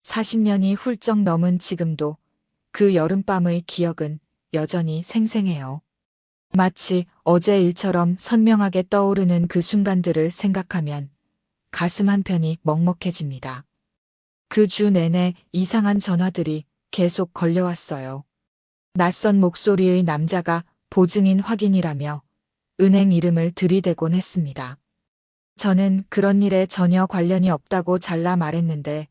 40년이 훌쩍 넘은 지금도 그 여름밤의 기억은 여전히 생생해요. 마치 어제 일처럼 선명하게 떠오르는 그 순간들을 생각하면 가슴 한편이 먹먹해집니다. 그 주 내내 이상한 전화들이 계속 걸려왔어요. 낯선 목소리의 남자가 보증인 확인이라며 은행 이름을 들이대곤 했습니다. 저는 그런 일에 전혀 관련이 없다고 잘라 말했는데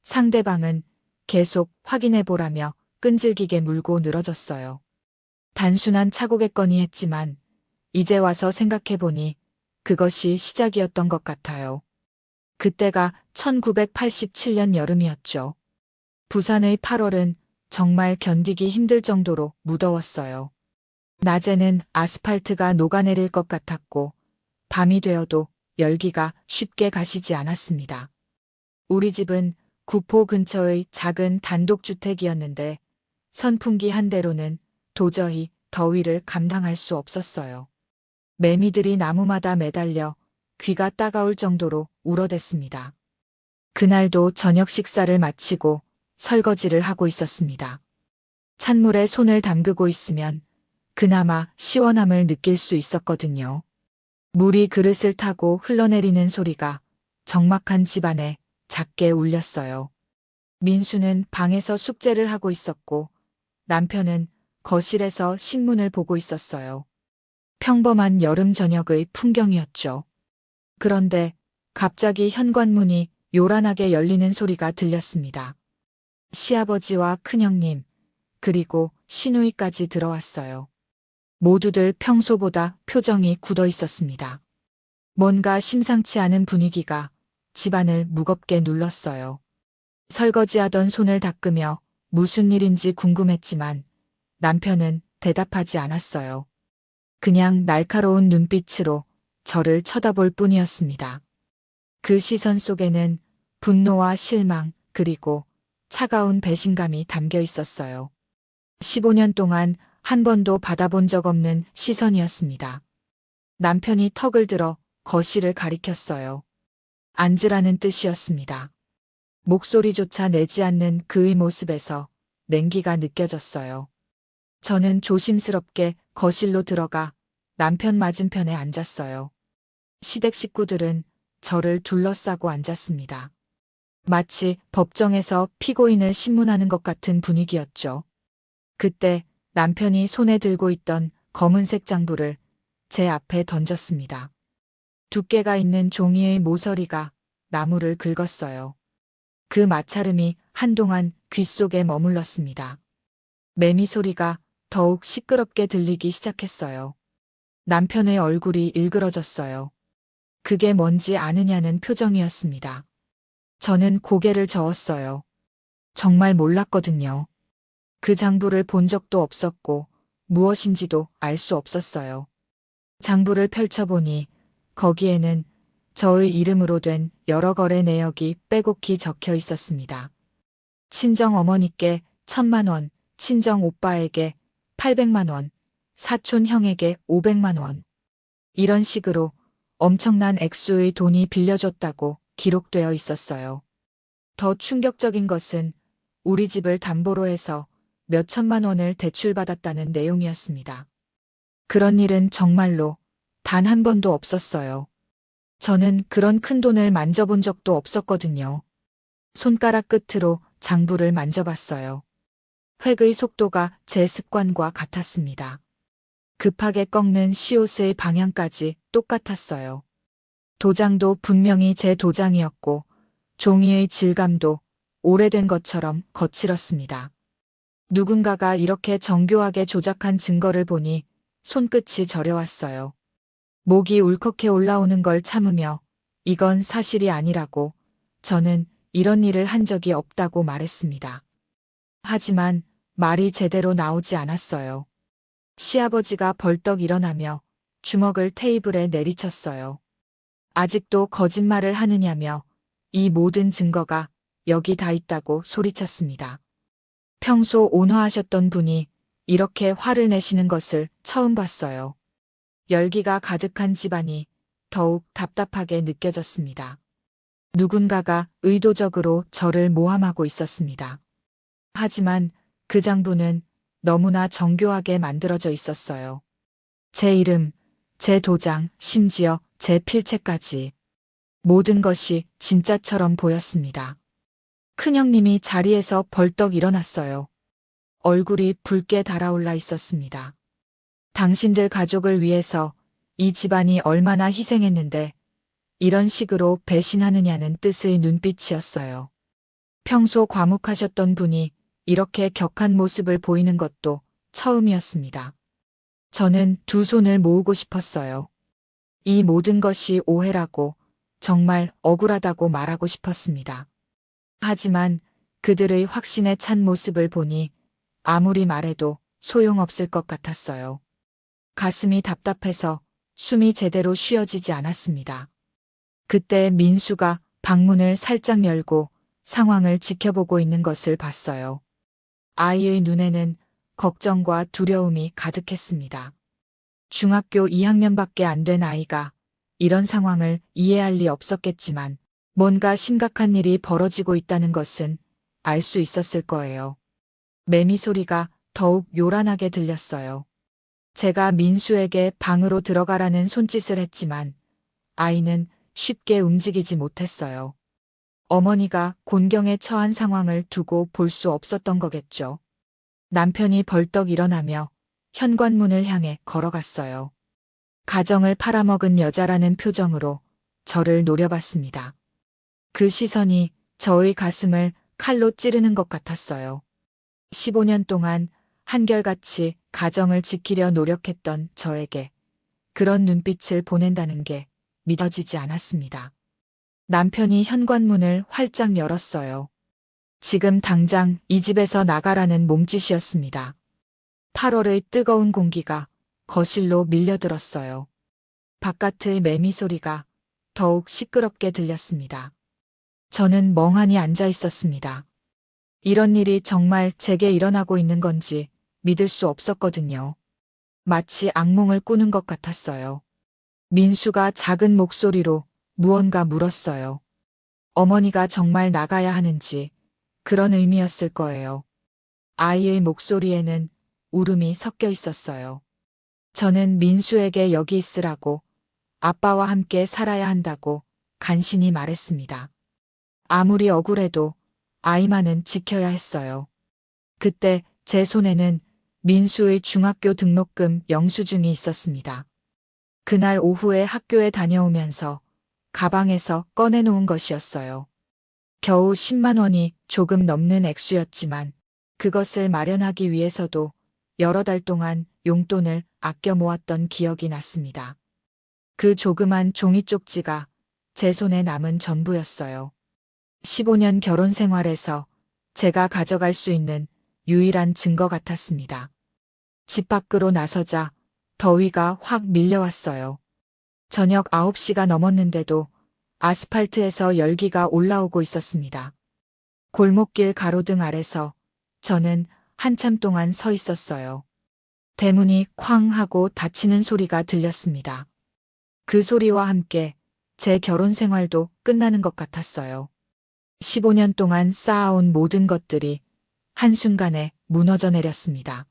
상대방은 계속 확인해보라며 끈질기게 물고 늘어졌어요. 단순한 착오겠거니 했지만 이제 와서 생각해보니 그것이 시작이었던 것 같아요. 그때가 1987년 여름이었죠. 부산의 8월은 정말 견디기 힘들 정도로 무더웠어요. 낮에는 아스팔트가 녹아내릴 것 같았고 밤이 되어도 열기가 쉽게 가시지 않았습니다. 우리 집은 구포 근처의 작은 단독주택이었는데 선풍기 한 대로는 도저히 더위를 감당할 수 없었어요. 매미들이 나무마다 매달려 귀가 따가울 정도로 울어댔습니다. 그날도 저녁 식사를 마치고 설거지를 하고 있었습니다. 찬물에 손을 담그고 있으면 그나마 시원함을 느낄 수 있었거든요. 물이 그릇을 타고 흘러내리는 소리가 적막한 집안에 작게 울렸어요. 민수는 방에서 숙제를 하고 있었고 남편은 거실에서 신문을 보고 있었어요. 평범한 여름 저녁의 풍경이었죠. 그런데 갑자기 현관문이 요란하게 열리는 소리가 들렸습니다. 시아버지와 큰형님, 그리고 시누이까지 들어왔어요. 모두들 평소보다 표정이 굳어 있었습니다. 뭔가 심상치 않은 분위기가 집안을 무겁게 눌렀어요. 설거지하던 손을 닦으며 무슨 일인지 궁금했지만 남편은 대답하지 않았어요. 그냥 날카로운 눈빛으로 저를 쳐다볼 뿐이었습니다. 그 시선 속에는 분노와 실망 그리고 차가운 배신감이 담겨 있었어요. 15년 동안 한 번도 받아본 적 없는 시선이었습니다. 남편이 턱을 들어 거실을 가리켰어요. 앉으라는 뜻이었습니다. 목소리조차 내지 않는 그의 모습에서 냉기가 느껴졌어요. 저는 조심스럽게 거실로 들어가 남편 맞은편에 앉았어요. 시댁 식구들은 저를 둘러싸고 앉았습니다. 마치 법정에서 피고인을 신문하는 것 같은 분위기였죠. 그때 남편이 손에 들고 있던 검은색 장부를 제 앞에 던졌습니다. 두께가 있는 종이의 모서리가 나무를 긁었어요. 그 마찰음이 한동안 귓속에 머물렀습니다. 매미 소리가 더욱 시끄럽게 들리기 시작했어요. 남편의 얼굴이 일그러졌어요. 그게 뭔지 아느냐는 표정이었습니다. 저는 고개를 저었어요. 정말 몰랐거든요. 그 장부를 본 적도 없었고 무엇인지도 알 수 없었어요. 장부를 펼쳐보니 거기에는 저의 이름으로 된 여러 거래 내역이 빼곡히 적혀 있었습니다. 친정 어머니께 1,000만 원, 친정 오빠에게 800만 원, 사촌 형에게 500만 원. 이런 식으로 엄청난 액수의 돈이 빌려줬다고 기록되어 있었어요. 더 충격적인 것은 우리 집을 담보로 해서 몇 천만 원을 대출받았다는 내용이었습니다. 그런 일은 정말로 단 한 번도 없었어요. 저는 그런 큰 돈을 만져본 적도 없었거든요. 손가락 끝으로 장부를 만져봤어요. 획의 속도가 제 습관과 같았습니다. 급하게 꺾는 시옷의 방향까지 똑같았어요. 도장도 분명히 제 도장이었고 종이의 질감도 오래된 것처럼 거칠었습니다. 누군가가 이렇게 정교하게 조작한 증거를 보니 손끝이 저려왔어요. 목이 울컥해 올라오는 걸 참으며 이건 사실이 아니라고 저는 이런 일을 한 적이 없다고 말했습니다. 하지만 말이 제대로 나오지 않았어요. 시아버지가 벌떡 일어나며 주먹을 테이블에 내리쳤어요. 아직도 거짓말을 하느냐며 이 모든 증거가 여기 다 있다고 소리쳤습니다. 평소 온화하셨던 분이 이렇게 화를 내시는 것을 처음 봤어요. 열기가 가득한 집안이 더욱 답답하게 느껴졌습니다. 누군가가 의도적으로 저를 모함하고 있었습니다. 하지만 그 장부는 너무나 정교하게 만들어져 있었어요. 제 이름, 제 도장, 심지어 제 필체까지. 모든 것이 진짜처럼 보였습니다. 큰형님이 자리에서 벌떡 일어났어요. 얼굴이 붉게 달아올라 있었습니다. 당신들 가족을 위해서 이 집안이 얼마나 희생했는데 이런 식으로 배신하느냐는 뜻의 눈빛이었어요. 평소 과묵하셨던 분이 이렇게 격한 모습을 보이는 것도 처음이었습니다. 저는 두 손을 모으고 싶었어요. 이 모든 것이 오해라고, 정말 억울하다고 말하고 싶었습니다. 하지만 그들의 확신에 찬 모습을 보니 아무리 말해도 소용없을 것 같았어요. 가슴이 답답해서 숨이 제대로 쉬어지지 않았습니다. 그때 민수가 방문을 살짝 열고 상황을 지켜보고 있는 것을 봤어요. 아이의 눈에는 걱정과 두려움이 가득했습니다. 중학교 2학년밖에 안 된 아이가 이런 상황을 이해할 리 없었겠지만 뭔가 심각한 일이 벌어지고 있다는 것은 알 수 있었을 거예요. 매미 소리가 더욱 요란하게 들렸어요. 제가 민수에게 방으로 들어가라는 손짓을 했지만 아이는 쉽게 움직이지 못했어요. 어머니가 곤경에 처한 상황을 두고 볼 수 없었던 거겠죠. 남편이 벌떡 일어나며 현관문을 향해 걸어갔어요. 가정을 팔아먹은 여자라는 표정으로 저를 노려봤습니다. 그 시선이 저의 가슴을 칼로 찌르는 것 같았어요. 15년 동안 한결같이 가정을 지키려 노력했던 저에게 그런 눈빛을 보낸다는 게 믿어지지 않았습니다. 남편이 현관문을 활짝 열었어요. 지금 당장 이 집에서 나가라는 몸짓이었습니다. 8월의 뜨거운 공기가 거실로 밀려들었어요. 바깥의 매미 소리가 더욱 시끄럽게 들렸습니다. 저는 멍하니 앉아 있었습니다. 이런 일이 정말 제게 일어나고 있는 건지 믿을 수 없었거든요. 마치 악몽을 꾸는 것 같았어요. 민수가 작은 목소리로 무언가 물었어요. 어머니가 정말 나가야 하는지 그런 의미였을 거예요. 아이의 목소리에는 울음이 섞여 있었어요. 저는 민수에게 여기 있으라고, 아빠와 함께 살아야 한다고 간신히 말했습니다. 아무리 억울해도 아이만은 지켜야 했어요. 그때 제 손에는 민수의 중학교 등록금 영수증이 있었습니다. 그날 오후에 학교에 다녀오면서 가방에서 꺼내놓은 것이었어요. 겨우 10만 원이 조금 넘는 액수였지만 그것을 마련하기 위해서도 여러 달 동안 용돈을 아껴 모았던 기억이 났습니다. 그 조그만 종이 쪽지가 제 손에 남은 전부였어요. 15년 결혼 생활에서 제가 가져갈 수 있는 유일한 증거 같았습니다. 집 밖으로 나서자 더위가 확 밀려왔어요. 저녁 9시가 넘었는데도 아스팔트에서 열기가 올라오고 있었습니다. 골목길 가로등 아래서 저는 한참 동안 서 있었어요. 대문이 쾅 하고 닫히는 소리가 들렸습니다. 그 소리와 함께 제 결혼 생활도 끝나는 것 같았어요. 15년 동안 쌓아온 모든 것들이 한순간에 무너져 내렸습니다.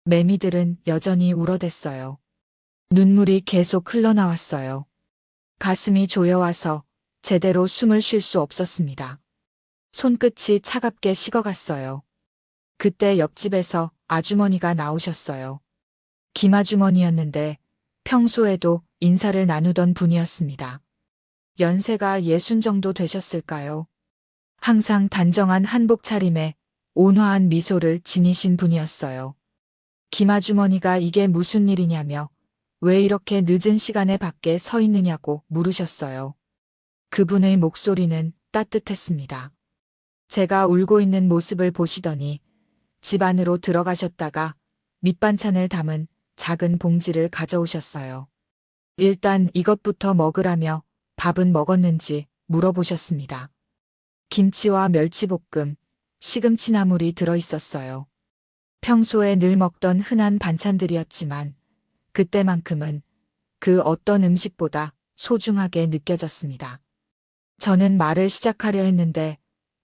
매미들은 여전히 울어댔어요. 눈물이 계속 흘러나왔어요. 가슴이 조여와서 제대로 숨을 쉴 수 없었습니다. 손끝이 차갑게 식어갔어요. 그때 옆집에서 아주머니가 나오셨어요. 김아주머니였는데 평소에도 인사를 나누던 분이었습니다. 연세가 60 정도 되셨을까요? 항상 단정한 한복 차림에 온화한 미소를 지니신 분이었어요. 김아주머니가 이게 무슨 일이냐며 왜 이렇게 늦은 시간에 밖에 서 있느냐고 물으셨어요. 그분의 목소리는 따뜻했습니다. 제가 울고 있는 모습을 보시더니 집 안으로 들어가셨다가 밑반찬을 담은 작은 봉지를 가져오셨어요. 일단 이것부터 먹으라며 밥은 먹었는지 물어보셨습니다. 김치와 멸치볶음, 시금치나물이 들어있었어요. 평소에 늘 먹던 흔한 반찬들이었지만 그때만큼은 그 어떤 음식보다 소중하게 느껴졌습니다. 저는 말을 시작하려 했는데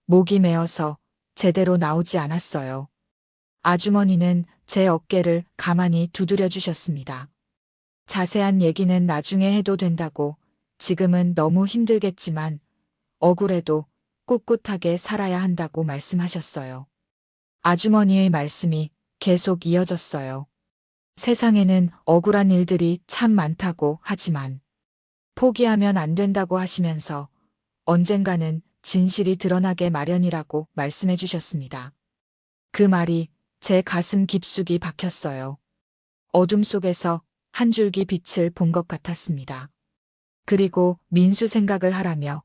목이 메어서 제대로 나오지 않았어요. 아주머니는 제 어깨를 가만히 두드려 주셨습니다. 자세한 얘기는 나중에 해도 된다고, 지금은 너무 힘들겠지만 억울해도 꿋꿋하게 살아야 한다고 말씀하셨어요. 아주머니의 말씀이 계속 이어졌어요. 세상에는 억울한 일들이 참 많다고 하지만 포기하면 안 된다고 하시면서 언젠가는 진실이 드러나게 마련이라고 말씀해 주셨습니다. 그 말이 제 가슴 깊숙이 박혔어요. 어둠 속에서 한 줄기 빛을 본 것 같았습니다. 그리고 민수 생각을 하라며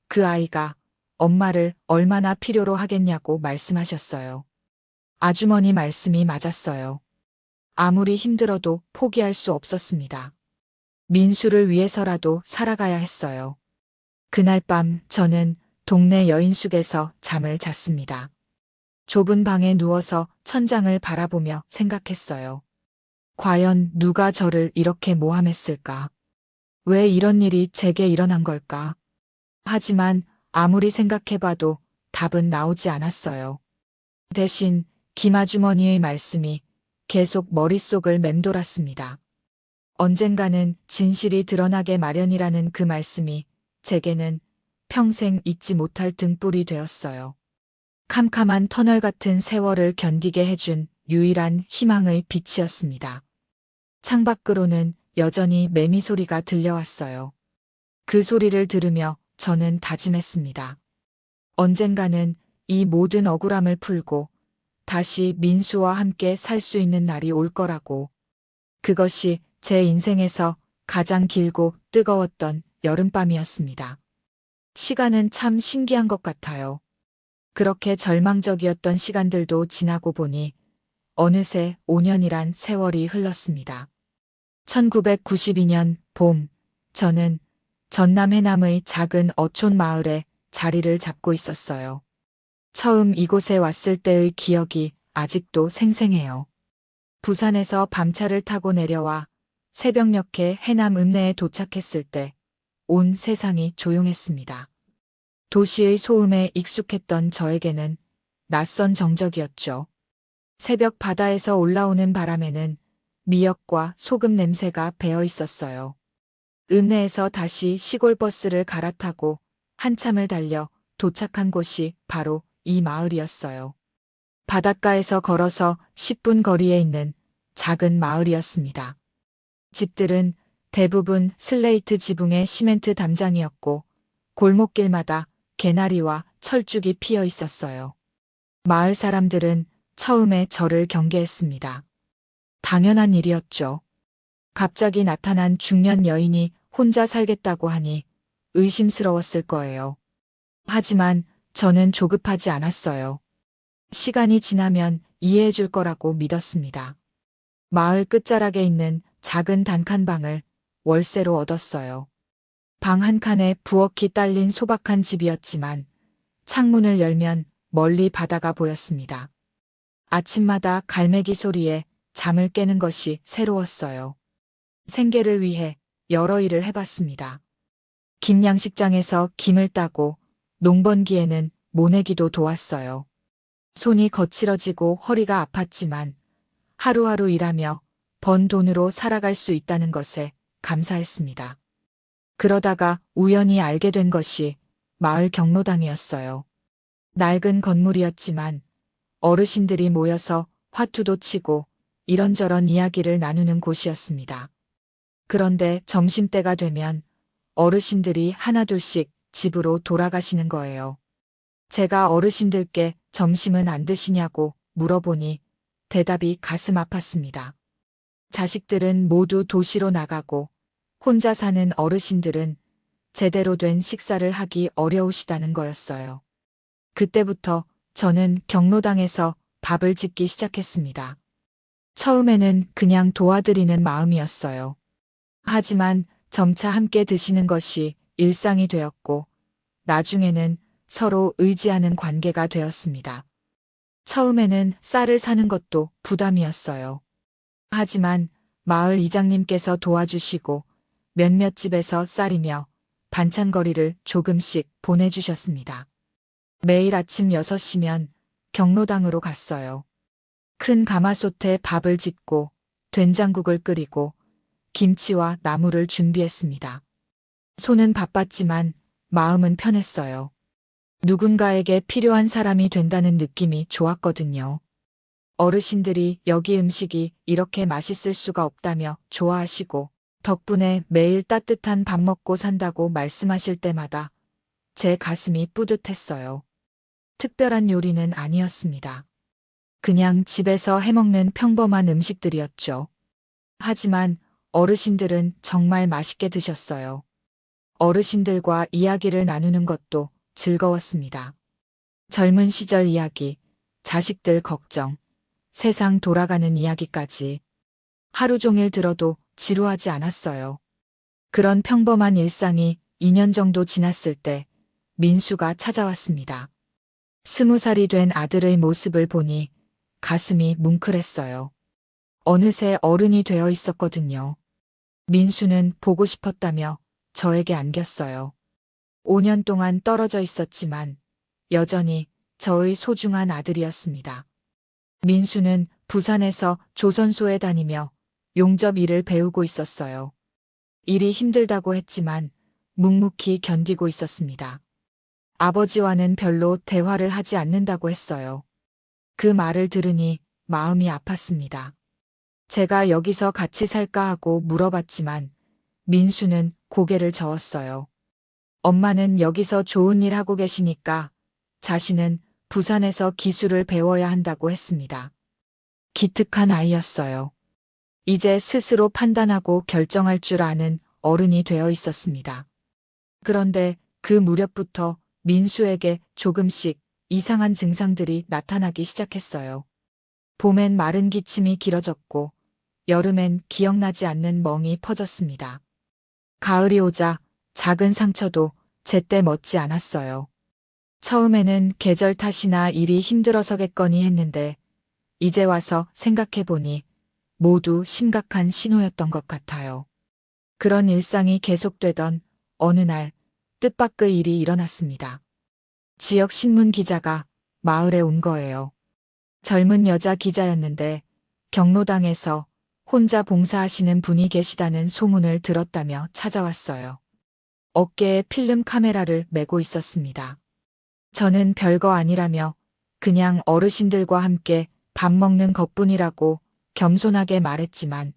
그 아이가 엄마를 얼마나 필요로 하겠냐고 말씀하셨어요. 아주머니 말씀이 맞았어요. 아무리 힘들어도 포기할 수 없었습니다. 민수를 위해서라도 살아가야 했어요. 그날 밤 저는 동네 여인숙에서 잠을 잤습니다. 좁은 방에 누워서 천장을 바라보며 생각했어요. 과연 누가 저를 이렇게 모함했을까? 왜 이런 일이 제게 일어난 걸까? 하지만 아무리 생각해봐도 답은 나오지 않았어요. 대신 김아주머니의 말씀이 계속 머릿속을 맴돌았습니다. 언젠가는 진실이 드러나게 마련이라는 그 말씀이 제게는 평생 잊지 못할 등불이 되었어요. 캄캄한 터널 같은 세월을 견디게 해준 유일한 희망의 빛이었습니다. 창밖으로는 여전히 매미 소리가 들려왔어요. 그 소리를 들으며 저는 다짐했습니다. 언젠가는 이 모든 억울함을 풀고 다시 민수와 함께 살 수 있는 날이 올 거라고. 그것이 제 인생에서 가장 길고 뜨거웠던 여름밤이었습니다. 시간은 참 신기한 것 같아요. 그렇게 절망적이었던 시간들도 지나고 보니 어느새 5년이란 세월이 흘렀습니다. 1992년 봄, 저는 전남 해남의 작은 어촌 마을에 자리를 잡고 있었어요. 처음 이곳에 왔을 때의 기억이 아직도 생생해요. 부산에서 밤차를 타고 내려와 새벽녘에 해남 읍내에 도착했을 때 온 세상이 조용했습니다. 도시의 소음에 익숙했던 저에게는 낯선 정적이었죠. 새벽 바다에서 올라오는 바람에는 미역과 소금 냄새가 배어 있었어요. 읍내에서 다시 시골 버스를 갈아타고 한참을 달려 도착한 곳이 바로 이 마을이었어요. 바닷가에서 걸어서 10분 거리에 있는 작은 마을이었습니다. 집들은 대부분 슬레이트 지붕의 시멘트 담장이었고 골목길마다 개나리와 철쭉이 피어 있었어요. 마을 사람들은 처음에 저를 경계했습니다. 당연한 일이었죠. 갑자기 나타난 중년 여인이 혼자 살겠다고 하니 의심스러웠을 거예요. 하지만 저는 조급하지 않았어요. 시간이 지나면 이해해 줄 거라고 믿었습니다. 마을 끝자락에 있는 작은 단칸방을 월세로 얻었어요. 방 한 칸에 부엌이 딸린 소박한 집이었지만 창문을 열면 멀리 바다가 보였습니다. 아침마다 갈매기 소리에 잠을 깨는 것이 새로웠어요. 생계를 위해 여러 일을 해봤습니다. 김양식장에서 김을 따고 농번기에는 모내기도 도왔어요. 손이 거칠어지고 허리가 아팠지만 하루하루 일하며 번 돈으로 살아갈 수 있다는 것에 감사했습니다. 그러다가 우연히 알게 된 것이 마을 경로당이었어요. 낡은 건물이었지만 어르신들이 모여서 화투도 치고 이런저런 이야기를 나누는 곳이었습니다. 그런데 점심때가 되면 어르신들이 하나둘씩 집으로 돌아가시는 거예요. 제가 어르신들께 점심은 안 드시냐고 물어보니 대답이 가슴 아팠습니다. 자식들은 모두 도시로 나가고 혼자 사는 어르신들은 제대로 된 식사를 하기 어려우시다는 거였어요. 그때부터 저는 경로당에서 밥을 짓기 시작했습니다. 처음에는 그냥 도와드리는 마음이었어요. 하지만 점차 함께 드시는 것이 일상이 되었고 나중에는 서로 의지하는 관계가 되었습니다. 처음에는 쌀을 사는 것도 부담이었어요. 하지만 마을 이장님께서 도와주시고 몇몇 집에서 쌀이며 반찬거리를 조금씩 보내주셨습니다. 매일 아침 6시면 경로당으로 갔어요. 큰 가마솥에 밥을 짓고 된장국을 끓이고 김치와 나물을 준비했습니다. 손은 바빴지만 마음은 편했어요. 누군가에게 필요한 사람이 된다는 느낌이 좋았거든요. 어르신들이 여기 음식이 이렇게 맛있을 수가 없다며 좋아하시고 덕분에 매일 따뜻한 밥 먹고 산다고 말씀하실 때마다 제 가슴이 뿌듯했어요. 특별한 요리는 아니었습니다. 그냥 집에서 해먹는 평범한 음식들이었죠. 하지만 어르신들은 정말 맛있게 드셨어요. 어르신들과 이야기를 나누는 것도 즐거웠습니다. 젊은 시절 이야기, 자식들 걱정, 세상 돌아가는 이야기까지 하루 종일 들어도 지루하지 않았어요. 그런 평범한 일상이 2년 정도 지났을 때 민수가 찾아왔습니다. 20살이 된 아들의 모습을 보니 가슴이 뭉클했어요. 어느새 어른이 되어 있었거든요. 민수는 보고 싶었다며 저에게 안겼어요. 5년 동안 떨어져 있었지만 여전히 저의 소중한 아들이었습니다. 민수는 부산에서 조선소에 다니며 용접 일을 배우고 있었어요. 일이 힘들다고 했지만 묵묵히 견디고 있었습니다. 아버지와는 별로 대화를 하지 않는다고 했어요. 그 말을 들으니 마음이 아팠습니다. 제가 여기서 같이 살까 하고 물어봤지만 민수는 고개를 저었어요. 엄마는 여기서 좋은 일 하고 계시니까 자신은 부산에서 기술을 배워야 한다고 했습니다. 기특한 아이였어요. 이제 스스로 판단하고 결정할 줄 아는 어른이 되어 있었습니다. 그런데 그 무렵부터 민수에게 조금씩 이상한 증상들이 나타나기 시작했어요. 봄엔 마른 기침이 길어졌고 여름엔 기억나지 않는 멍이 퍼졌습니다. 가을이 오자 작은 상처도 제때 멎지 않았어요. 처음에는 계절 탓이나 일이 힘들어서겠거니 했는데 이제 와서 생각해보니 모두 심각한 신호였던 것 같아요. 그런 일상이 계속되던 어느 날 뜻밖의 일이 일어났습니다. 지역 신문 기자가 마을에 온 거예요. 젊은 여자 기자였는데 경로당에서 혼자 봉사하시는 분이 계시다는 소문을 들었다며 찾아왔어요. 어깨에 필름 카메라를 메고 있었습니다. 저는 별거 아니라며 그냥 어르신들과 함께 밥 먹는 것뿐이라고 겸손하게 말했지만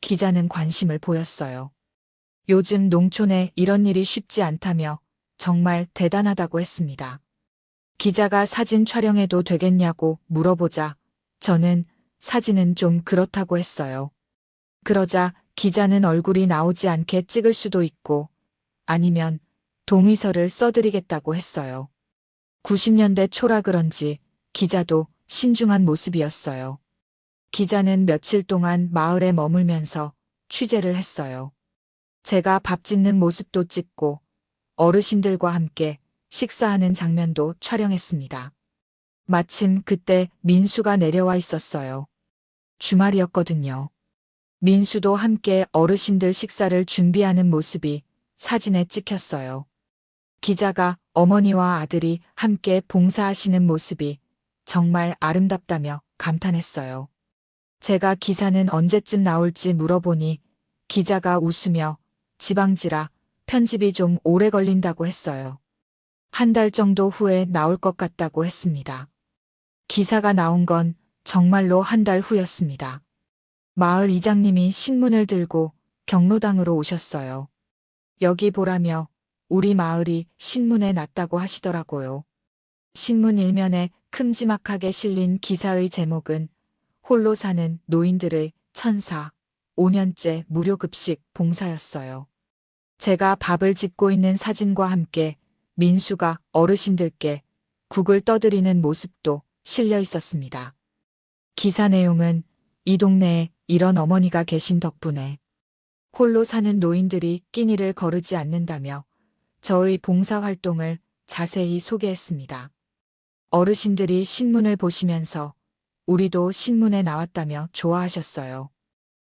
기자는 관심을 보였어요. 요즘 농촌에 이런 일이 쉽지 않다며 정말 대단하다고 했습니다. 기자가 사진 촬영해도 되겠냐고 물어보자 저는 사진은 좀 그렇다고 했어요. 그러자 기자는 얼굴이 나오지 않게 찍을 수도 있고 아니면 동의서를 써드리겠다고 했어요. 90년대 초라 그런지 기자도 신중한 모습이었어요. 기자는 며칠 동안 마을에 머물면서 취재를 했어요. 제가 밥 짓는 모습도 찍고 어르신들과 함께 식사하는 장면도 촬영했습니다. 마침 그때 민수가 내려와 있었어요. 주말이었거든요. 민수도 함께 어르신들 식사를 준비하는 모습이 사진에 찍혔어요. 기자가 어머니와 아들이 함께 봉사하시는 모습이 정말 아름답다며 감탄했어요. 제가 기사는 언제쯤 나올지 물어보니 기자가 웃으며 지방지라 편집이 좀 오래 걸린다고 했어요. 한 달 정도 후에 나올 것 같다고 했습니다. 기사가 나온 건 정말로 한 달 후였습니다. 마을 이장님이 신문을 들고 경로당으로 오셨어요. 여기 보라며 우리 마을이 신문에 났다고 하시더라고요. 신문 일면에 큼지막하게 실린 기사의 제목은 홀로 사는 노인들의 천사, 5년째 무료급식 봉사였어요. 제가 밥을 짓고 있는 사진과 함께 민수가 어르신들께 국을 떠드리는 모습도 실려 있었습니다. 기사 내용은 이 동네에 이런 어머니가 계신 덕분에 홀로 사는 노인들이 끼니를 거르지 않는다며 저의 봉사활동을 자세히 소개했습니다. 어르신들이 신문을 보시면서 우리도 신문에 나왔다며 좋아하셨어요.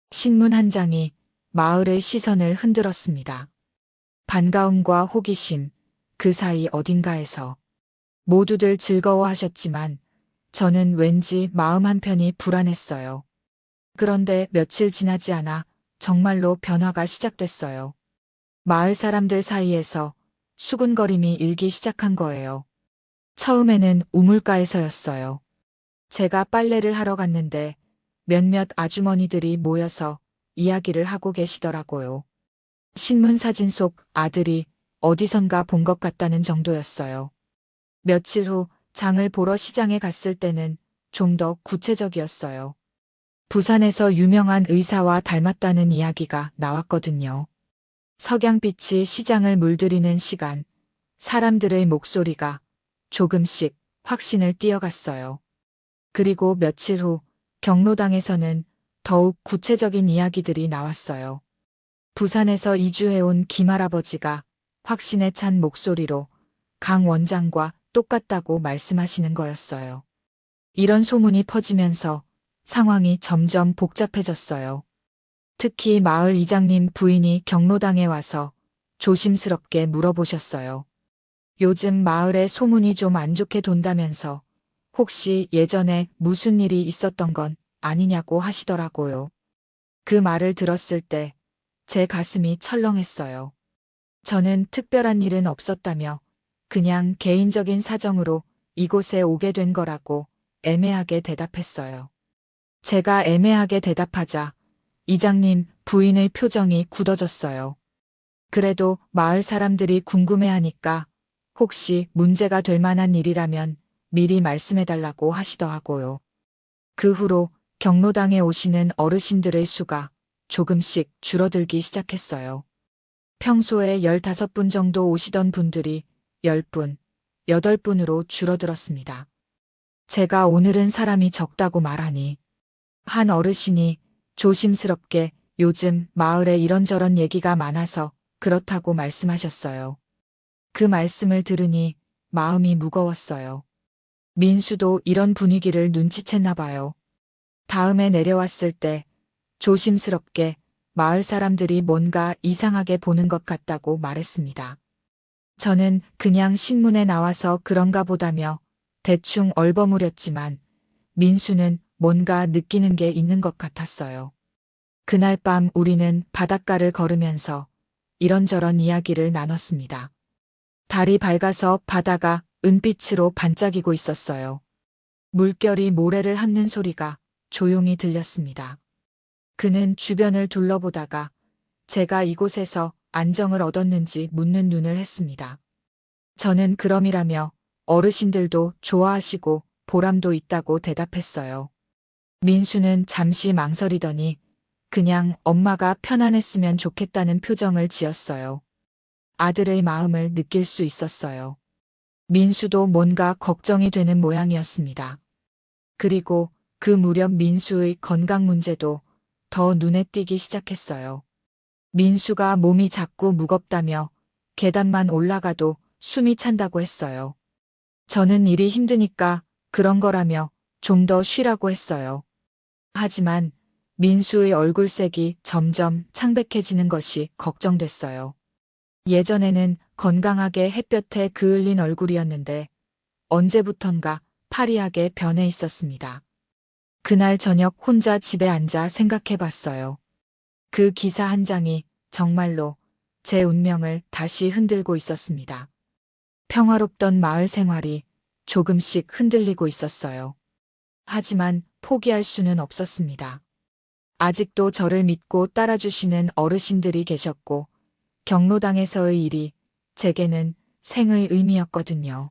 신문 한 장이 마을의 시선을 흔들었습니다. 반가움과 호기심, 그 사이 어딘가에서 모두들 즐거워하셨지만 저는 왠지 마음 한편이 불안했어요. 그런데 며칠 지나지 않아 정말로 변화가 시작됐어요. 마을 사람들 사이에서 수군거림이 일기 시작한 거예요. 처음에는 우물가에서였어요. 제가 빨래를 하러 갔는데 몇몇 아주머니들이 모여서 이야기를 하고 계시더라고요. 신문 사진 속 아들이 어디선가 본 것 같다는 정도였어요. 며칠 후 장을 보러 시장에 갔을 때는 좀 더 구체적이었어요. 부산에서 유명한 의사와 닮았다는 이야기가 나왔거든요. 석양빛이 시장을 물들이는 시간, 사람들의 목소리가 조금씩 확신을 띄어갔어요. 그리고 며칠 후 경로당에서는 더욱 구체적인 이야기들이 나왔어요. 부산에서 이주해온 김할아버지가 확신에 찬 목소리로 강 원장과 똑같다고 말씀하시는 거였어요. 이런 소문이 퍼지면서 상황이 점점 복잡해졌어요. 특히 마을 이장님 부인이 경로당에 와서 조심스럽게 물어보셨어요. 요즘 마을에 소문이 좀 안 좋게 돈다면서 혹시 예전에 무슨 일이 있었던 건 아니냐고 하시더라고요. 그 말을 들었을 때 제 가슴이 철렁했어요. 저는 특별한 일은 없었다며 그냥 개인적인 사정으로 이곳에 오게 된 거라고 애매하게 대답했어요. 제가 애매하게 대답하자 이장님 부인의 표정이 굳어졌어요. 그래도 마을 사람들이 궁금해하니까 혹시 문제가 될 만한 일이라면 미리 말씀해달라고 하시더라고요. 그 후로 경로당에 오시는 어르신들의 수가 조금씩 줄어들기 시작했어요. 평소에 15분 정도 오시던 분들이 10분, 8분으로 줄어들었습니다. 제가 오늘은 사람이 적다고 말하니 한 어르신이 조심스럽게 요즘 마을에 이런저런 얘기가 많아서 그렇다고 말씀하셨어요. 그 말씀을 들으니 마음이 무거웠어요. 민수도 이런 분위기를 눈치챘나 봐요. 다음에 내려왔을 때 조심스럽게 마을 사람들이 뭔가 이상하게 보는 것 같다고 말했습니다. 저는 그냥 신문에 나와서 그런가 보다며 대충 얼버무렸지만 민수는 뭔가 느끼는 게 있는 것 같았어요. 그날 밤 우리는 바닷가를 걸으면서 이런저런 이야기를 나눴습니다. 달이 밝아서 바다가 은빛으로 반짝이고 있었어요. 물결이 모래를 핥는 소리가 조용히 들렸습니다. 그는 주변을 둘러보다가 제가 이곳에서 안정을 얻었는지 묻는 눈을 했습니다. 저는 그럼이라며 어르신들도 좋아하시고 보람도 있다고 대답했어요. 민수는 잠시 망설이더니 그냥 엄마가 편안했으면 좋겠다는 표정을 지었어요. 아들의 마음을 느낄 수 있었어요. 민수도 뭔가 걱정이 되는 모양이었습니다. 그리고 그 무렵 민수의 건강 문제도 더 눈에 띄기 시작했어요. 민수가 몸이 자꾸 무겁다며 계단만 올라가도 숨이 찬다고 했어요. 저는 일이 힘드니까 그런 거라며 좀 더 쉬라고 했어요. 하지만 민수의 얼굴색이 점점 창백해지는 것이 걱정됐어요. 예전에는 건강하게 햇볕에 그을린 얼굴이었는데 언제부턴가 파리하게 변해 있었습니다. 그날 저녁 혼자 집에 앉아 생각해 봤어요. 그 기사 한 장이 정말로 제 운명을 다시 흔들고 있었습니다. 평화롭던 마을 생활이 조금씩 흔들리고 있었어요. 하지만 포기할 수는 없었습니다. 아직도 저를 믿고 따라주시는 어르신들이 계셨고 경로당에서의 일이 제게는 생의 의미였거든요.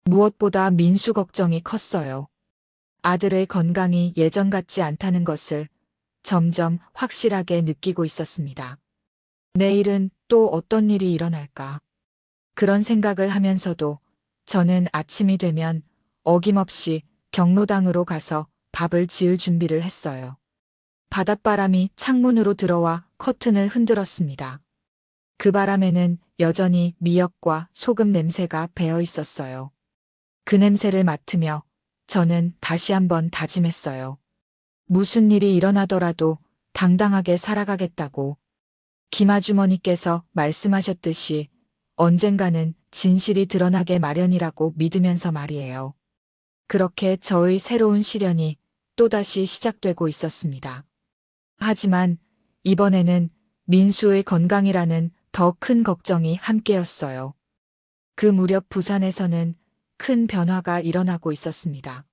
무엇보다 민수 걱정이 컸어요. 아들의 건강이 예전 같지 않다는 것을 점점 확실하게 느끼고 있었습니다. 내일은 또 어떤 일이 일어날까? 그런 생각을 하면서도 저는 아침이 되면 어김없이 경로당으로 가서 밥을 지을 준비를 했어요. 바닷바람이 창문으로 들어와 커튼을 흔들었습니다. 그 바람에는 여전히 미역과 소금 냄새가 배어 있었어요. 그 냄새를 맡으며 저는 다시 한번 다짐했어요. 무슨 일이 일어나더라도 당당하게 살아가겠다고. 김아주머니께서 말씀하셨듯이 언젠가는 진실이 드러나게 마련이라고 믿으면서 말이에요. 그렇게 저의 새로운 시련이 또다시 시작되고 있었습니다. 하지만 이번에는 민수의 건강이라는 더 큰 걱정이 함께였어요. 그 무렵 부산에서는 큰 변화가 일어나고 있었습니다.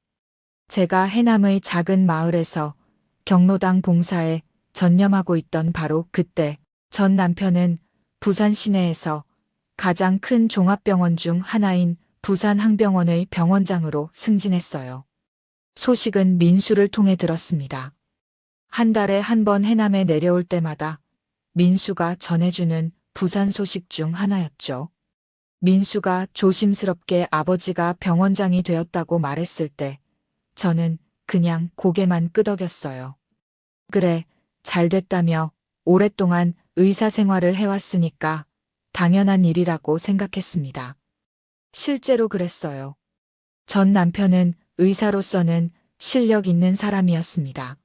제가 해남의 작은 마을에서 경로당 봉사에 전념하고 있던 바로 그때 전 남편은 부산 시내에서 가장 큰 종합병원 중 하나인 부산항병원의 병원장으로 승진했어요. 소식은 민수를 통해 들었습니다. 한 달에 한 번 해남에 내려올 때마다 민수가 전해주는 부산 소식 중 하나였죠. 민수가 조심스럽게 아버지가 병원장이 되었다고 말했을 때 저는 그냥 고개만 끄덕였어요. 그래, 잘 됐다며 오랫동안 의사 생활을 해왔으니까 당연한 일이라고 생각했습니다. 실제로 그랬어요. 전 남편은 의사로서는 실력 있는 사람이었습니다.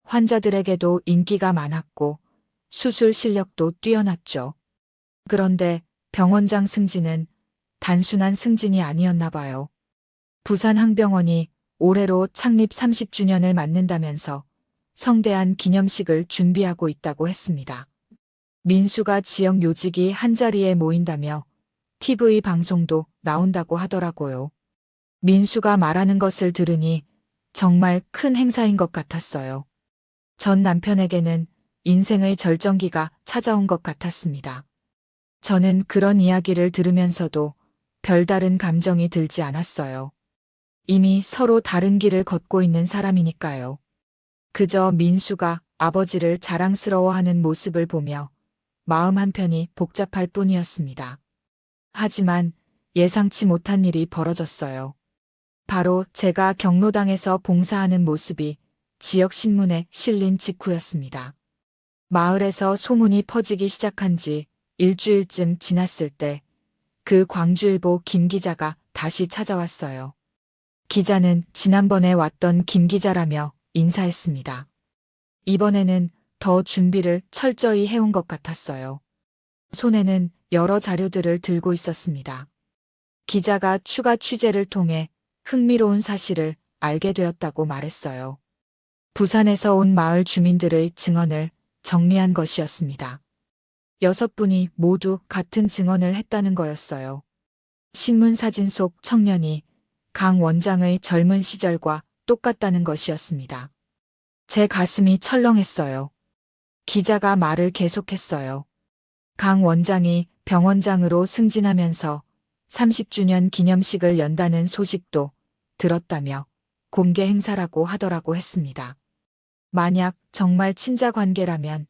환자들에게도 인기가 많았고 수술 실력도 뛰어났죠. 그런데 병원장 승진은 단순한 승진이 아니었나 봐요. 부산항병원이 올해로 창립 30주년을 맞는다면서 성대한 기념식을 준비하고 있다고 했습니다. 민수가 지역 요직이 한자리에 모인다며 TV 방송도 나온다고 하더라고요. 민수가 말하는 것을 들으니 정말 큰 행사인 것 같았어요. 전 남편에게는 인생의 절정기가 찾아온 것 같았습니다. 저는 그런 이야기를 들으면서도 별다른 감정이 들지 않았어요. 이미 서로 다른 길을 걷고 있는 사람이니까요. 그저 민수가 아버지를 자랑스러워하는 모습을 보며 마음 한편이 복잡할 뿐이었습니다. 하지만 예상치 못한 일이 벌어졌어요. 바로 제가 경로당에서 봉사하는 모습이 지역 신문에 실린 직후였습니다. 마을에서 소문이 퍼지기 시작한 지 일주일쯤 지났을 때 그 광주일보 김 기자가 다시 찾아왔어요. 기자는 지난번에 왔던 김 기자라며 인사했습니다. 이번에는 더 준비를 철저히 해온 것 같았어요. 손에는 여러 자료들을 들고 있었습니다. 기자가 추가 취재를 통해 흥미로운 사실을 알게 되었다고 말했어요. 부산에서 온 마을 주민들의 증언을 정리한 것이었습니다. 6분이 모두 같은 증언을 했다는 거였어요. 신문 사진 속 청년이 강 원장의 젊은 시절과 똑같다는 것이었습니다. 제 가슴이 철렁했어요. 기자가 말을 계속했어요. 강 원장이 병원장으로 승진하면서 30주년 기념식을 연다는 소식도 들었다며 공개 행사라고 하더라고 했습니다. 만약 정말 친자 관계라면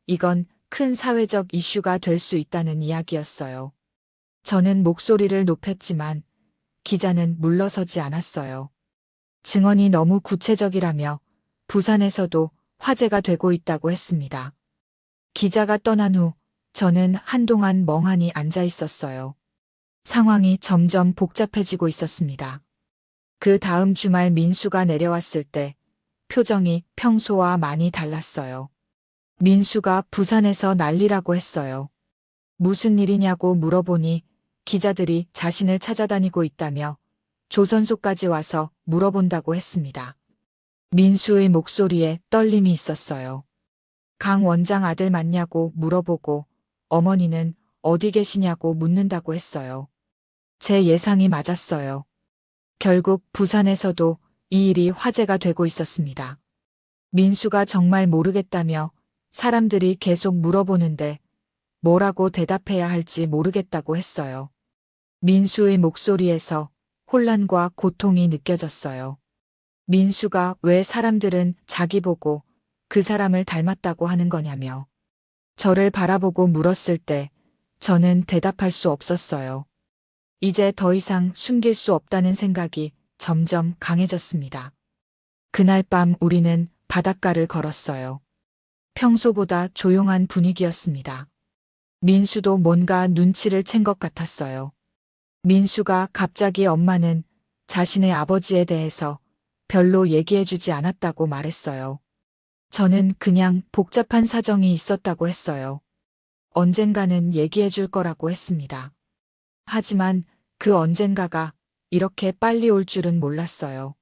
이건 큰 사회적 이슈가 될 수 있다는 이야기였어요. 저는 목소리를 높였지만 기자는 물러서지 않았어요. 증언이 너무 구체적이라며 부산에서도 화제가 되고 있다고 했습니다. 기자가 떠난 후 저는 한동안 멍하니 앉아 있었어요. 상황이 점점 복잡해지고 있었습니다. 그 다음 주말 민수가 내려왔을 때 표정이 평소와 많이 달랐어요. 민수가 부산에서 난리라고 했어요. 무슨 일이냐고 물어보니 기자들이 자신을 찾아다니고 있다며 조선소까지 와서 물어본다고 했습니다. 민수의 목소리에 떨림이 있었어요. 강 원장 아들 맞냐고 물어보고 어머니는 어디 계시냐고 묻는다고 했어요. 제 예상이 맞았어요. 결국 부산에서도 이 일이 화제가 되고 있었습니다. 민수가 정말 모르겠다며 사람들이 계속 물어보는데 뭐라고 대답해야 할지 모르겠다고 했어요. 민수의 목소리에서 혼란과 고통이 느껴졌어요. 민수가 왜 사람들은 자기 보고 그 사람을 닮았다고 하는 거냐며 저를 바라보고 물었을 때 저는 대답할 수 없었어요. 이제 더 이상 숨길 수 없다는 생각이 점점 강해졌습니다. 그날 밤 우리는 바닷가를 걸었어요. 평소보다 조용한 분위기였습니다. 민수도 뭔가 눈치를 챈 것 같았어요. 민수가 갑자기 엄마는 자신의 아버지에 대해서 별로 얘기해주지 않았다고 말했어요. 저는 그냥 복잡한 사정이 있었다고 했어요. 언젠가는 얘기해 줄 거라고 했습니다. 하지만 그 언젠가가 이렇게 빨리 올 줄은 몰랐어요.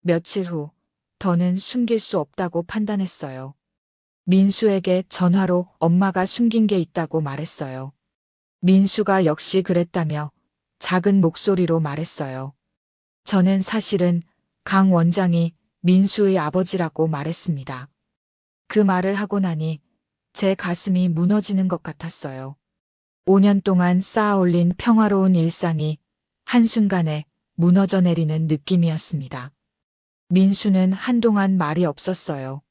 며칠 후, 더는 숨길 수 없다고 판단했어요. 민수에게 전화로 엄마가 숨긴 게 있다고 말했어요. 민수가 역시 그랬다며 작은 목소리로 말했어요. 저는 사실은 강 원장이 민수의 아버지라고 말했습니다. 그 말을 하고 나니 제 가슴이 무너지는 것 같았어요. 5년 동안 쌓아올린 평화로운 일상이 한순간에 무너져 내리는 느낌이었습니다. 민수는 한동안 말이 없었어요.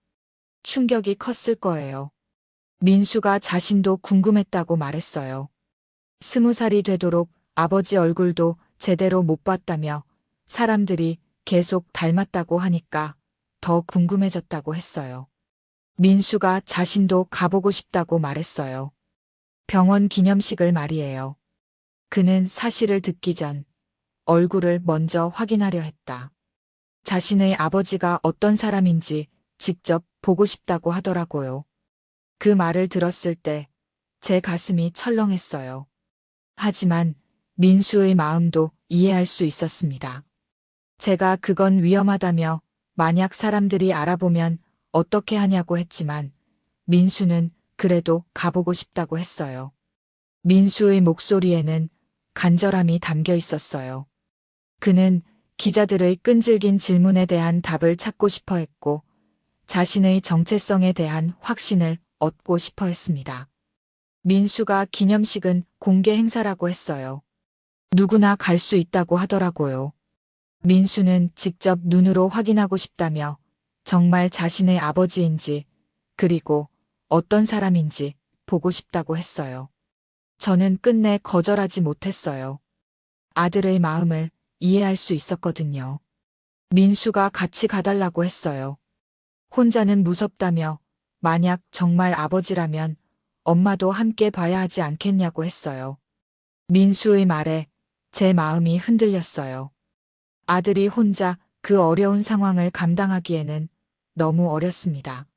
충격이 컸을 거예요. 민수가 자신도 궁금했다고 말했어요. 20살이 되도록 아버지 얼굴도 제대로 못 봤다며 사람들이 계속 닮았다고 하니까 더 궁금해졌다고 했어요. 민수가 자신도 가보고 싶다고 말했어요. 병원 기념식을 말이에요. 그는 사실을 듣기 전 얼굴을 먼저 확인하려 했다. 자신의 아버지가 어떤 사람인지 직접 보고 싶다고 하더라고요. 그 말을 들었을 때 제 가슴이 철렁했어요. 하지만 민수의 마음도 이해할 수 있었습니다. 제가 그건 위험하다며 만약 사람들이 알아보면 어떻게 하냐고 했지만 민수는 그래도 가보고 싶다고 했어요. 민수의 목소리에는 간절함이 담겨 있었어요. 그는 기자들의 끈질긴 질문에 대한 답을 찾고 싶어 했고 자신의 정체성에 대한 확신을 얻고 싶어 했습니다. 민수가 기념식은 공개 행사라고 했어요. 누구나 갈 수 있다고 하더라고요. 민수는 직접 눈으로 확인하고 싶다며 정말 자신의 아버지인지 그리고 어떤 사람인지 보고 싶다고 했어요. 저는 끝내 거절하지 못했어요. 아들의 마음을 이해할 수 있었거든요. 민수가 같이 가달라고 했어요. 혼자는 무섭다며 만약 정말 아버지라면 엄마도 함께 봐야 하지 않겠냐고 했어요. 민수의 말에 제 마음이 흔들렸어요. 아들이 혼자 그 어려운 상황을 감당하기에는 너무 어렸습니다.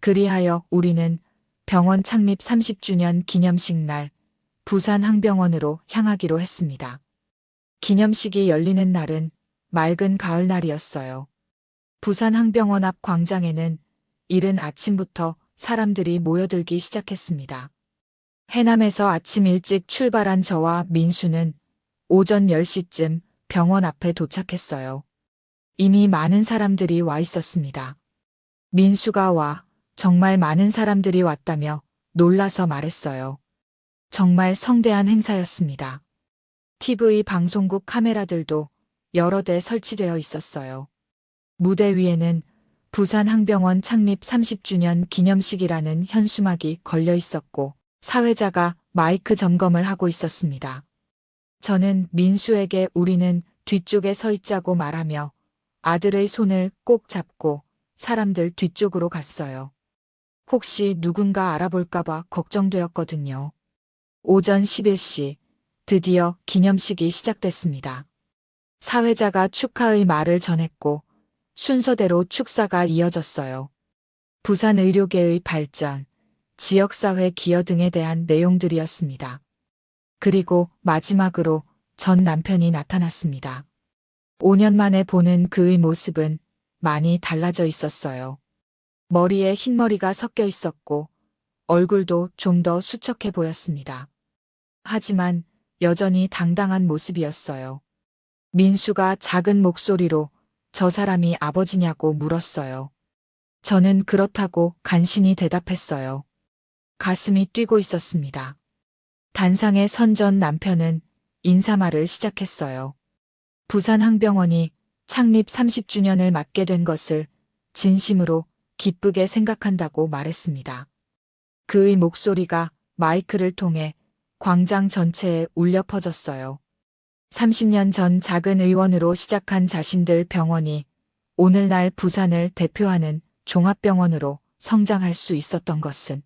그리하여 우리는 병원 창립 30주년 기념식 날 부산 항병원으로 향하기로 했습니다. 기념식이 열리는 날은 맑은 가을날이었어요. 부산 항병원 앞 광장에는 이른 아침부터 사람들이 모여들기 시작했습니다. 해남에서 아침 일찍 출발한 저와 민수는 오전 10시쯤 병원 앞에 도착했어요. 이미 많은 사람들이 와 있었습니다. 민수가 와 정말 많은 사람들이 왔다며 놀라서 말했어요. 정말 성대한 행사였습니다. TV 방송국 카메라들도 여러 대 설치되어 있었어요. 무대 위에는 부산 항병원 창립 30주년 기념식이라는 현수막이 걸려 있었고 사회자가 마이크 점검을 하고 있었습니다. 저는 민수에게 우리는 뒤쪽에 서 있자고 말하며 아들의 손을 꼭 잡고 사람들 뒤쪽으로 갔어요. 혹시 누군가 알아볼까봐 걱정되었거든요. 오전 11시 드디어 기념식이 시작됐습니다. 사회자가 축하의 말을 전했고 순서대로 축사가 이어졌어요. 부산 의료계의 발전, 지역사회 기여 등에 대한 내용들이었습니다. 그리고 마지막으로 전 남편이 나타났습니다. 5년 만에 보는 그의 모습은 많이 달라져 있었어요. 머리에 흰머리가 섞여 있었고 얼굴도 좀 더 수척해 보였습니다. 하지만 여전히 당당한 모습이었어요. 민수가 작은 목소리로 저 사람이 아버지냐고 물었어요. 저는 그렇다고 간신히 대답했어요. 가슴이 뛰고 있었습니다. 단상에 선 전 남편은 인사말을 시작했어요. 부산 항병원이 창립 30주년을 맞게 된 것을 진심으로 기쁘게 생각한다고 말했습니다. 그의 목소리가 마이크를 통해 광장 전체에 울려 퍼졌어요. 30년 전 작은 의원으로 시작한 자신들 병원이 오늘날 부산을 대표하는 종합병원으로 성장할 수 있었던 것은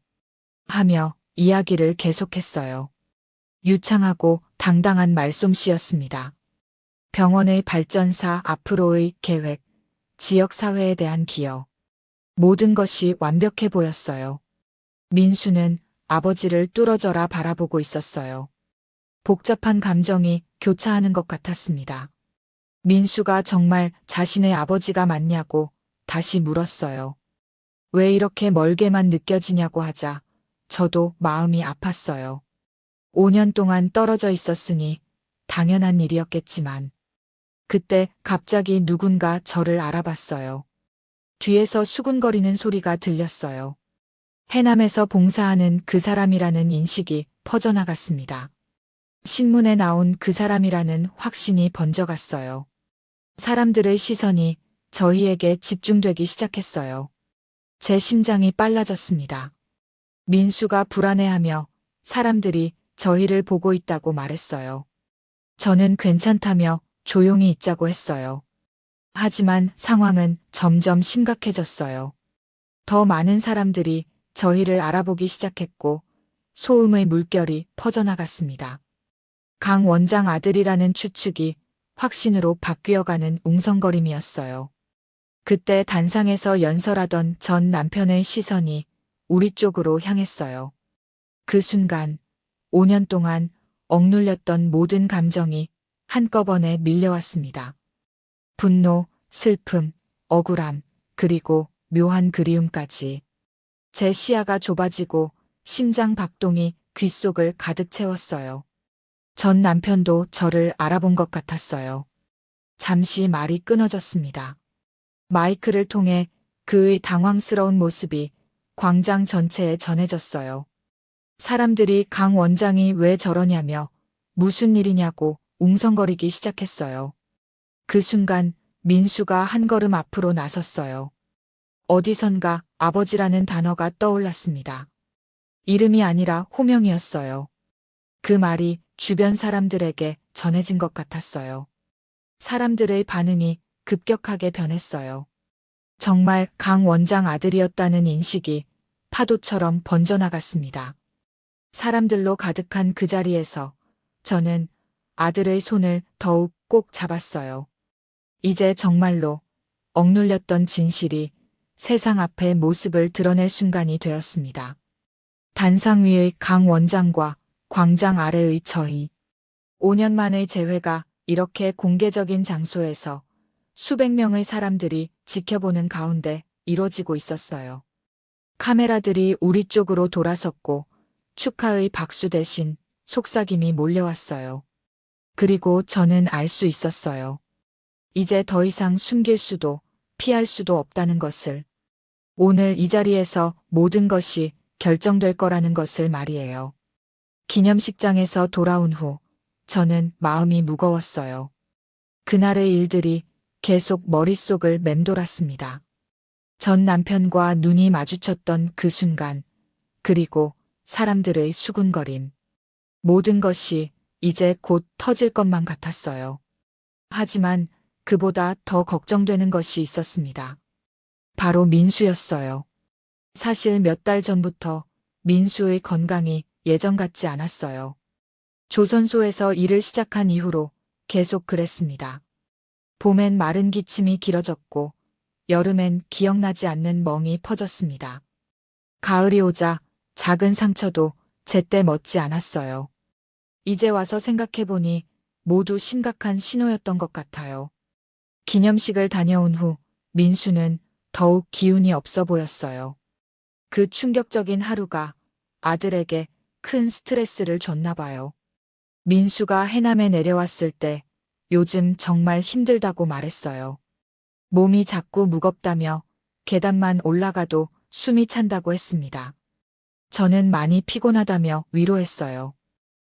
하며 이야기를 계속했어요. 유창하고 당당한 말솜씨였습니다. 병원의 발전사 앞으로의 계획, 지역사회에 대한 기여, 모든 것이 완벽해 보였어요. 민수는 아버지를 뚫어져라 바라보고 있었어요. 복잡한 감정이 교차하는 것 같았습니다. 민수가 정말 자신의 아버지가 맞냐고 다시 물었어요. 왜 이렇게 멀게만 느껴지냐고 하자 저도 마음이 아팠어요. 5년 동안 떨어져 있었으니 당연한 일이었겠지만 그때 갑자기 누군가 저를 알아봤어요. 뒤에서 수군거리는 소리가 들렸어요. 해남에서 봉사하는 그 사람이라는 인식이 퍼져나갔습니다. 신문에 나온 그 사람이라는 확신이 번져갔어요. 사람들의 시선이 저희에게 집중되기 시작했어요. 제 심장이 빨라졌습니다. 민수가 불안해하며 사람들이 저희를 보고 있다고 말했어요. 저는 괜찮다며 조용히 있자고 했어요. 하지만 상황은 점점 심각해졌어요. 더 많은 사람들이 저희를 알아보기 시작했고 소음의 물결이 퍼져나갔습니다. 강 원장 아들이라는 추측이 확신으로 바뀌어가는 웅성거림이었어요. 그때 단상에서 연설하던 전 남편의 시선이 우리 쪽으로 향했어요. 그 순간 5년 동안 억눌렸던 모든 감정이 한꺼번에 밀려왔습니다. 분노, 슬픔, 억울함, 그리고 묘한 그리움까지. 제 시야가 좁아지고 심장 박동이 귓속을 가득 채웠어요. 전 남편도 저를 알아본 것 같았어요. 잠시 말이 끊어졌습니다. 마이크를 통해 그의 당황스러운 모습이 광장 전체에 전해졌어요. 사람들이 강 원장이 왜 저러냐며 무슨 일이냐고 웅성거리기 시작했어요. 그 순간 민수가 한 걸음 앞으로 나섰어요. 어디선가 아버지라는 단어가 떠올랐습니다. 이름이 아니라 호명이었어요. 그 말이 주변 사람들에게 전해진 것 같았어요. 사람들의 반응이 급격하게 변했어요. 정말 강 원장 아들이었다는 인식이 파도처럼 번져나갔습니다. 사람들로 가득한 그 자리에서 저는 아들의 손을 더욱 꼭 잡았어요. 이제 정말로 억눌렸던 진실이 세상 앞에 모습을 드러낼 순간이 되었습니다. 단상 위의 강 원장과 광장 아래의 저희. 5년 만의 재회가 이렇게 공개적인 장소에서 수백 명의 사람들이 지켜보는 가운데 이뤄지고 있었어요. 카메라들이 우리 쪽으로 돌아섰고 축하의 박수 대신 속삭임이 몰려왔어요. 그리고 저는 알 수 있었어요. 이제 더 이상 숨길 수도 피할 수도 없다는 것을. 오늘 이 자리에서 모든 것이 결정될 거라는 것을 말이에요. 기념식장에서 돌아온 후 저는 마음이 무거웠어요. 그날의 일들이 계속 머릿속을 맴돌았습니다. 전 남편과 눈이 마주쳤던 그 순간, 그리고 사람들의 수군거림. 모든 것이 이제 곧 터질 것만 같았어요. 하지만 그보다 더 걱정되는 것이 있었습니다. 바로 민수였어요. 사실 몇 달 전부터 민수의 건강이 예전 같지 않았어요. 조선소에서 일을 시작한 이후로 계속 그랬습니다. 봄엔 마른 기침이 길어졌고 여름엔 기억나지 않는 멍이 퍼졌습니다. 가을이 오자 작은 상처도 제때 멎지 않았어요. 이제 와서 생각해보니 모두 심각한 신호였던 것 같아요. 기념식을 다녀온 후 민수는 더욱 기운이 없어 보였어요. 그 충격적인 하루가 아들에게 큰 스트레스를 줬나 봐요. 민수가 해남에 내려왔을 때 요즘 정말 힘들다고 말했어요. 몸이 자꾸 무겁다며 계단만 올라가도 숨이 찬다고 했습니다. 저는 많이 피곤하다며 위로했어요.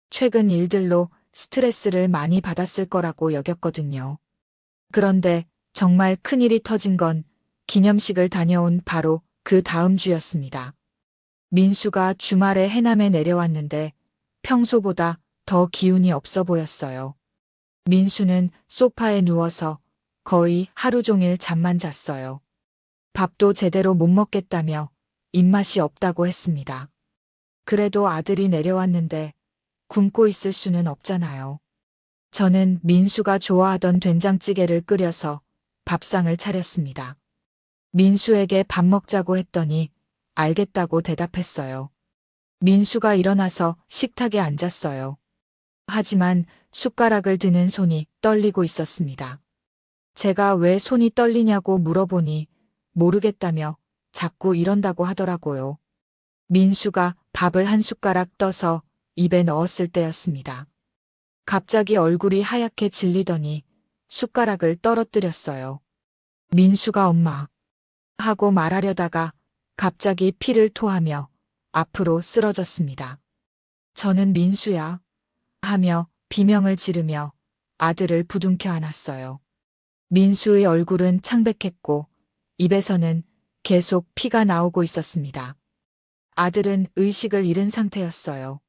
최근 일들로 스트레스를 많이 받았을 거라고 여겼거든요. 그런데 정말 큰일이 터진 건 기념식을 다녀온 바로 그 다음 주였습니다. 민수가 주말에 해남에 내려왔는데 평소보다 더 기운이 없어 보였어요. 민수는 소파에 누워서 거의 하루 종일 잠만 잤어요. 밥도 제대로 못 먹겠다며 입맛이 없다고 했습니다. 그래도 아들이 내려왔는데 굶고 있을 수는 없잖아요. 저는 민수가 좋아하던 된장찌개를 끓여서 밥상을 차렸습니다. 민수에게 밥 먹자고 했더니 알겠다고 대답했어요. 민수가 일어나서 식탁에 앉았어요. 하지만 숟가락을 드는 손이 떨리고 있었습니다. 제가 왜 손이 떨리냐고 물어보니 모르겠다며 자꾸 이런다고 하더라고요. 민수가 밥을 한 숟가락 떠서 입에 넣었을 때였습니다. 갑자기 얼굴이 하얗게 질리더니 숟가락을 떨어뜨렸어요. 민수가 엄마 하고 말하려다가 갑자기 피를 토하며 앞으로 쓰러졌습니다. 저는 민수야 하며 비명을 지르며 아들을 부둥켜 안았어요. 민수의 얼굴은 창백했고 입에서는 계속 피가 나오고 있었습니다. 아들은 의식을 잃은 상태였어요.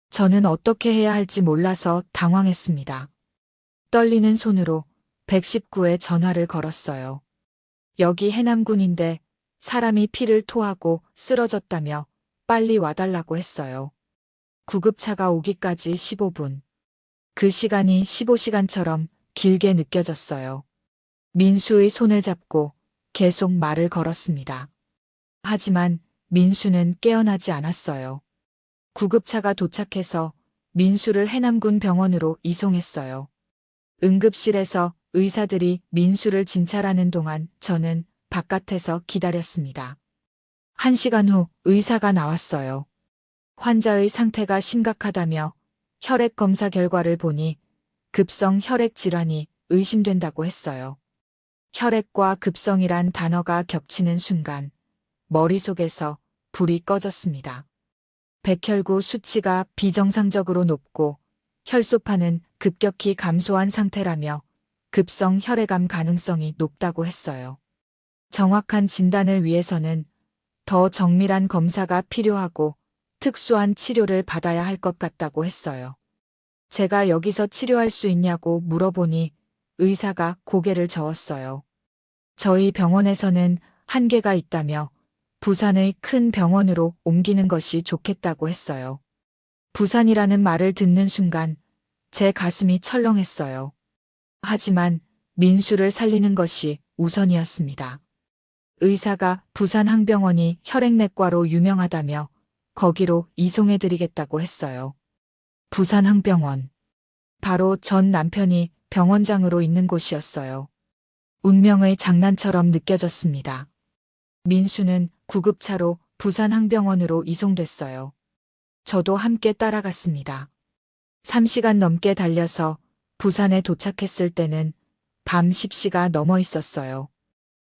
저는 어떻게 해야 할지 몰라서 당황했습니다. 떨리는 손으로 119에 전화를 걸었어요. 여기 해남군인데 사람이 피를 토하고 쓰러졌다며 빨리 와달라고 했어요. 구급차가 오기까지 15분. 그 시간이 15시간처럼 길게 느껴졌어요. 민수의 손을 잡고 계속 말을 걸었습니다. 하지만 민수는 깨어나지 않았어요. 구급차가 도착해서 민수를 해남군 병원으로 이송했어요. 응급실에서 의사들이 민수를 진찰하는 동안 저는 바깥에서 기다렸습니다. 1시간 후 의사가 나왔어요. 환자의 상태가 심각하다며 혈액 검사 결과를 보니 급성 혈액 질환이 의심된다고 했어요. 혈액과 급성이란 단어가 겹치는 순간 머릿속에서 불이 꺼졌습니다. 백혈구 수치가 비정상적으로 높고 혈소판은 급격히 감소한 상태라며 급성 혈액암 가능성이 높다고 했어요. 정확한 진단을 위해서는 더 정밀한 검사가 필요하고 특수한 치료를 받아야 할 것 같다고 했어요. 제가 여기서 치료할 수 있냐고 물어보니 의사가 고개를 저었어요. 저희 병원에서는 한계가 있다며 부산의 큰 병원으로 옮기는 것이 좋겠다고 했어요. 부산이라는 말을 듣는 순간 제 가슴이 철렁했어요. 하지만 민수를 살리는 것이 우선이었습니다. 의사가 부산항병원이 혈액내과로 유명하다며 거기로 이송해드리겠다고 했어요. 부산항병원. 바로 전 남편이 병원장으로 있는 곳이었어요. 운명의 장난처럼 느껴졌습니다. 민수는 구급차로 부산항병원으로 이송됐어요. 저도 함께 따라갔습니다. 3시간 넘게 달려서 부산에 도착했을 때는 밤 10시가 넘어 있었어요.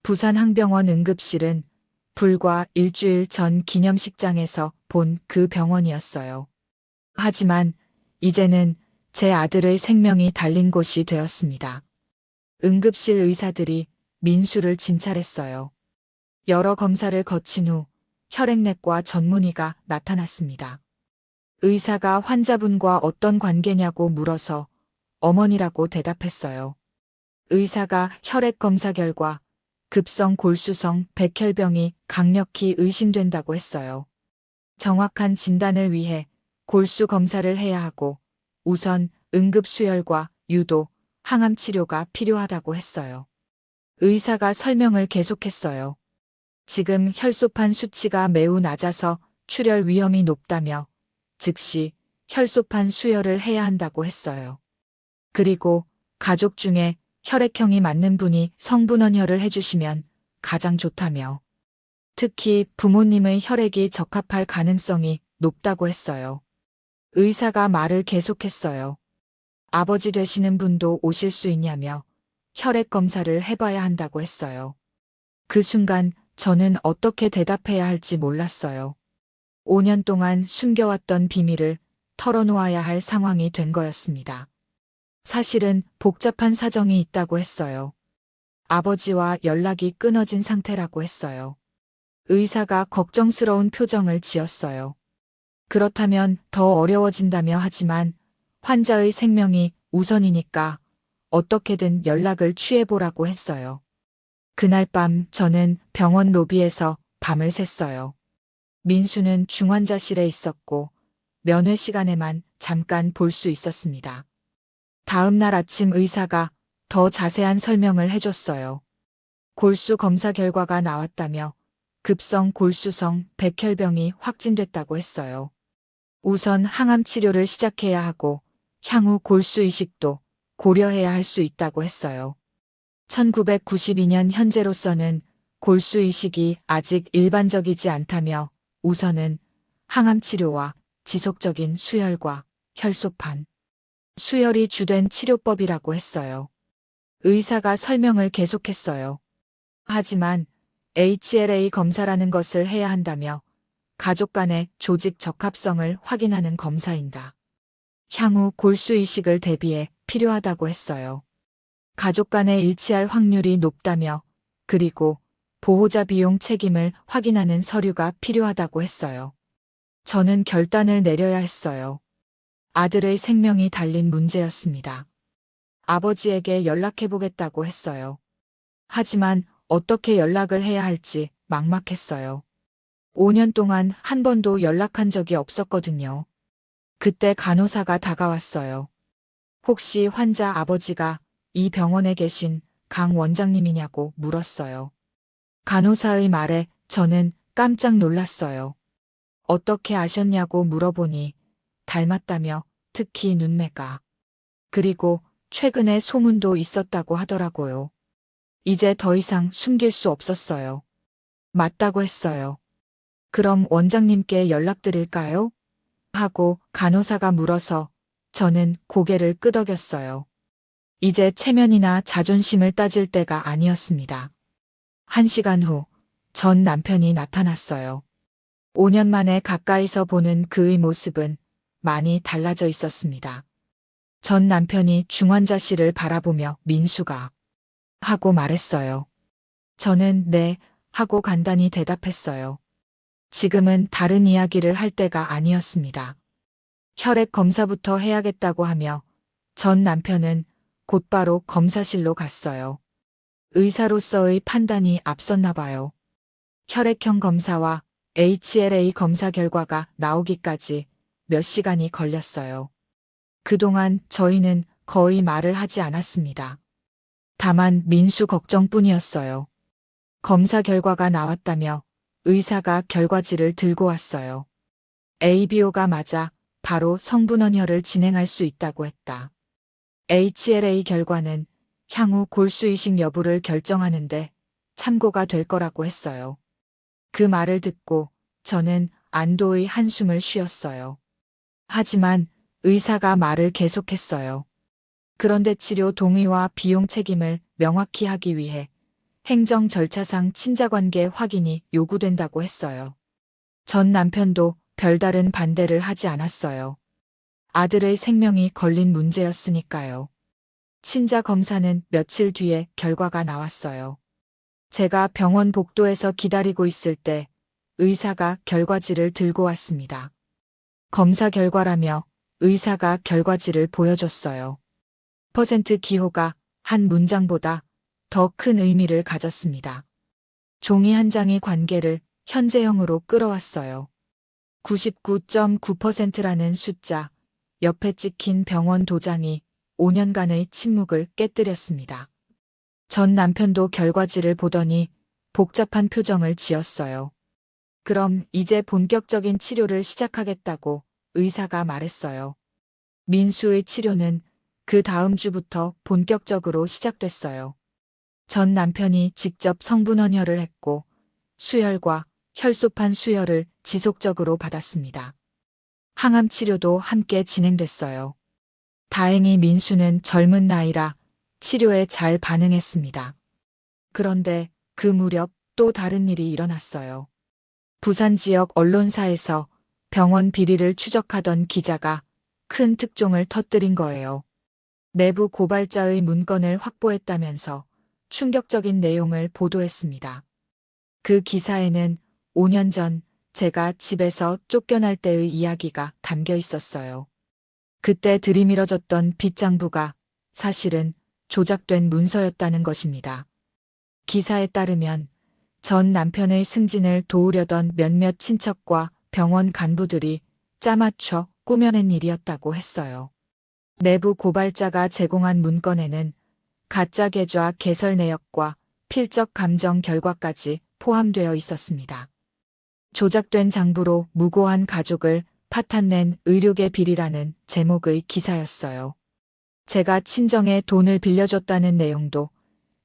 부산항병원 응급실은 불과 일주일 전 기념식장에서 본 그 병원이었어요. 하지만 이제는 제 아들의 생명이 달린 곳이 되었습니다. 응급실 의사들이 민수를 진찰했어요. 여러 검사를 거친 후 혈액내과 전문의가 나타났습니다. 의사가 환자분과 어떤 관계냐고 물어서 어머니라고 대답했어요. 의사가 혈액 검사 결과 급성 골수성 백혈병이 강력히 의심된다고 했어요. 정확한 진단을 위해 골수 검사를 해야 하고 우선 응급수혈과 유도, 항암 치료가 필요하다고 했어요. 의사가 설명을 계속했어요. 지금 혈소판 수치가 매우 낮아서 출혈 위험이 높다며 즉시 혈소판 수혈을 해야 한다고 했어요. 그리고 가족 중에 혈액형이 맞는 분이 성분원혈을 해주시면 가장 좋다며 특히 부모님의 혈액이 적합할 가능성이 높다고 했어요. 의사가 말을 계속했어요. 아버지 되시는 분도 오실 수 있냐며 혈액 검사를 해봐야 한다고 했어요. 그 순간 저는 어떻게 대답해야 할지 몰랐어요. 5년 동안 숨겨왔던 비밀을 털어놓아야 할 상황이 된 거였습니다. 사실은 복잡한 사정이 있다고 했어요. 아버지와 연락이 끊어진 상태라고 했어요. 의사가 걱정스러운 표정을 지었어요. 그렇다면 더 어려워진다며 하지만 환자의 생명이 우선이니까 어떻게든 연락을 취해보라고 했어요. 그날 밤 저는 병원 로비에서 밤을 샜어요. 민수는 중환자실에 있었고 면회 시간에만 잠깐 볼 수 있었습니다. 다음 날 아침 의사가 더 자세한 설명을 해줬어요. 골수 검사 결과가 나왔다며 급성 골수성 백혈병이 확진됐다고 했어요. 우선 항암 치료를 시작해야 하고 향후 골수 이식도 고려해야 할 수 있다고 했어요. 1992년 현재로서는 골수 이식이 아직 일반적이지 않다며 우선은 항암 치료와 지속적인 수혈과 혈소판, 수혈이 주된 치료법이라고 했어요. 의사가 설명을 계속했어요. 하지만 HLA 검사라는 것을 해야 한다며 가족 간의 조직 적합성을 확인하는 검사인다. 향후 골수 이식을 대비해 필요하다고 했어요. 가족 간에 일치할 확률이 높다며 그리고 보호자 비용 책임을 확인하는 서류가 필요하다고 했어요. 저는 결단을 내려야 했어요. 아들의 생명이 달린 문제였습니다. 아버지에게 연락해보겠다고 했어요. 하지만 어떻게 연락을 해야 할지 막막했어요. 5년 동안 한 번도 연락한 적이 없었거든요. 그때 간호사가 다가왔어요. 혹시 환자 아버지가 이 병원에 계신 강 원장님이냐고 물었어요. 간호사의 말에 저는 깜짝 놀랐어요. 어떻게 아셨냐고 물어보니 닮았다며 특히 눈매가. 그리고 최근에 소문도 있었다고 하더라고요. 이제 더 이상 숨길 수 없었어요. 맞다고 했어요. 그럼 원장님께 연락드릴까요? 하고 간호사가 물어서 저는 고개를 끄덕였어요. 이제 체면이나 자존심을 따질 때가 아니었습니다. 1시간 후, 전 남편이 나타났어요. 5년 만에 가까이서 보는 그의 모습은 많이 달라져 있었습니다. 전 남편이 중환자실을 바라보며 민수가 하고 말했어요. 저는 네 하고 간단히 대답했어요. 지금은 다른 이야기를 할 때가 아니었습니다. 혈액 검사부터 해야겠다고 하며 전 남편은 곧바로 검사실로 갔어요. 의사로서의 판단이 앞섰나 봐요. 혈액형 검사와 HLA 검사 결과가 나오기까지 몇 시간이 걸렸어요. 그동안 저희는 거의 말을 하지 않았습니다. 다만 민수 걱정뿐이었어요. 검사 결과가 나왔다며 의사가 결과지를 들고 왔어요. ABO가 맞아 바로 성분원혈을 진행할 수 있다고 했다. HLA 결과는 향후 골수 이식 여부를 결정하는데 참고가 될 거라고 했어요. 그 말을 듣고 저는 안도의 한숨을 쉬었어요. 하지만 의사가 말을 계속했어요. 그런데 치료 동의와 비용 책임을 명확히 하기 위해 행정 절차상 친자관계 확인이 요구된다고 했어요. 전 남편도 별다른 반대를 하지 않았어요. 아들의 생명이 걸린 문제였으니까요. 친자 검사는 며칠 뒤에 결과가 나왔어요. 제가 병원 복도에서 기다리고 있을 때 의사가 결과지를 들고 왔습니다. 검사 결과라며 의사가 결과지를 보여줬어요. 퍼센트 기호가 한 문장보다 더 큰 의미를 가졌습니다. 종이 한 장이 관계를 현재형으로 끌어왔어요. 99.9%라는 숫자, 옆에 찍힌 병원 도장이 5년간의 침묵을 깨뜨렸습니다. 전 남편도 결과지를 보더니 복잡한 표정을 지었어요. 그럼 이제 본격적인 치료를 시작하겠다고 의사가 말했어요. 민수의 치료는 그 다음 주부터 본격적으로 시작됐어요. 전 남편이 직접 성분원혈을 했고 수혈과 혈소판 수혈을 지속적으로 받았습니다. 항암 치료도 함께 진행됐어요. 다행히 민수는 젊은 나이라 치료에 잘 반응했습니다. 그런데 그 무렵 또 다른 일이 일어났어요. 부산 지역 언론사에서 병원 비리를 추적하던 기자가 큰 특종을 터뜨린 거예요. 내부 고발자의 문건을 확보했다면서 충격적인 내용을 보도했습니다. 그 기사에는 5년 전 제가 집에서 쫓겨날 때의 이야기가 담겨 있었어요. 그때 들이밀어졌던 빚장부가 사실은 조작된 문서였다는 것입니다. 기사에 따르면 전 남편의 승진을 도우려던 몇몇 친척과 병원 간부들이 짜맞춰 꾸며낸 일이었다고 했어요. 내부 고발자가 제공한 문건에는 가짜 계좌 개설 내역과 필적 감정 결과까지 포함되어 있었습니다. 조작된 장부로 무고한 가족을 파탄낸 의료계 비리라는 제목의 기사였어요. 제가 친정에 돈을 빌려줬다는 내용도,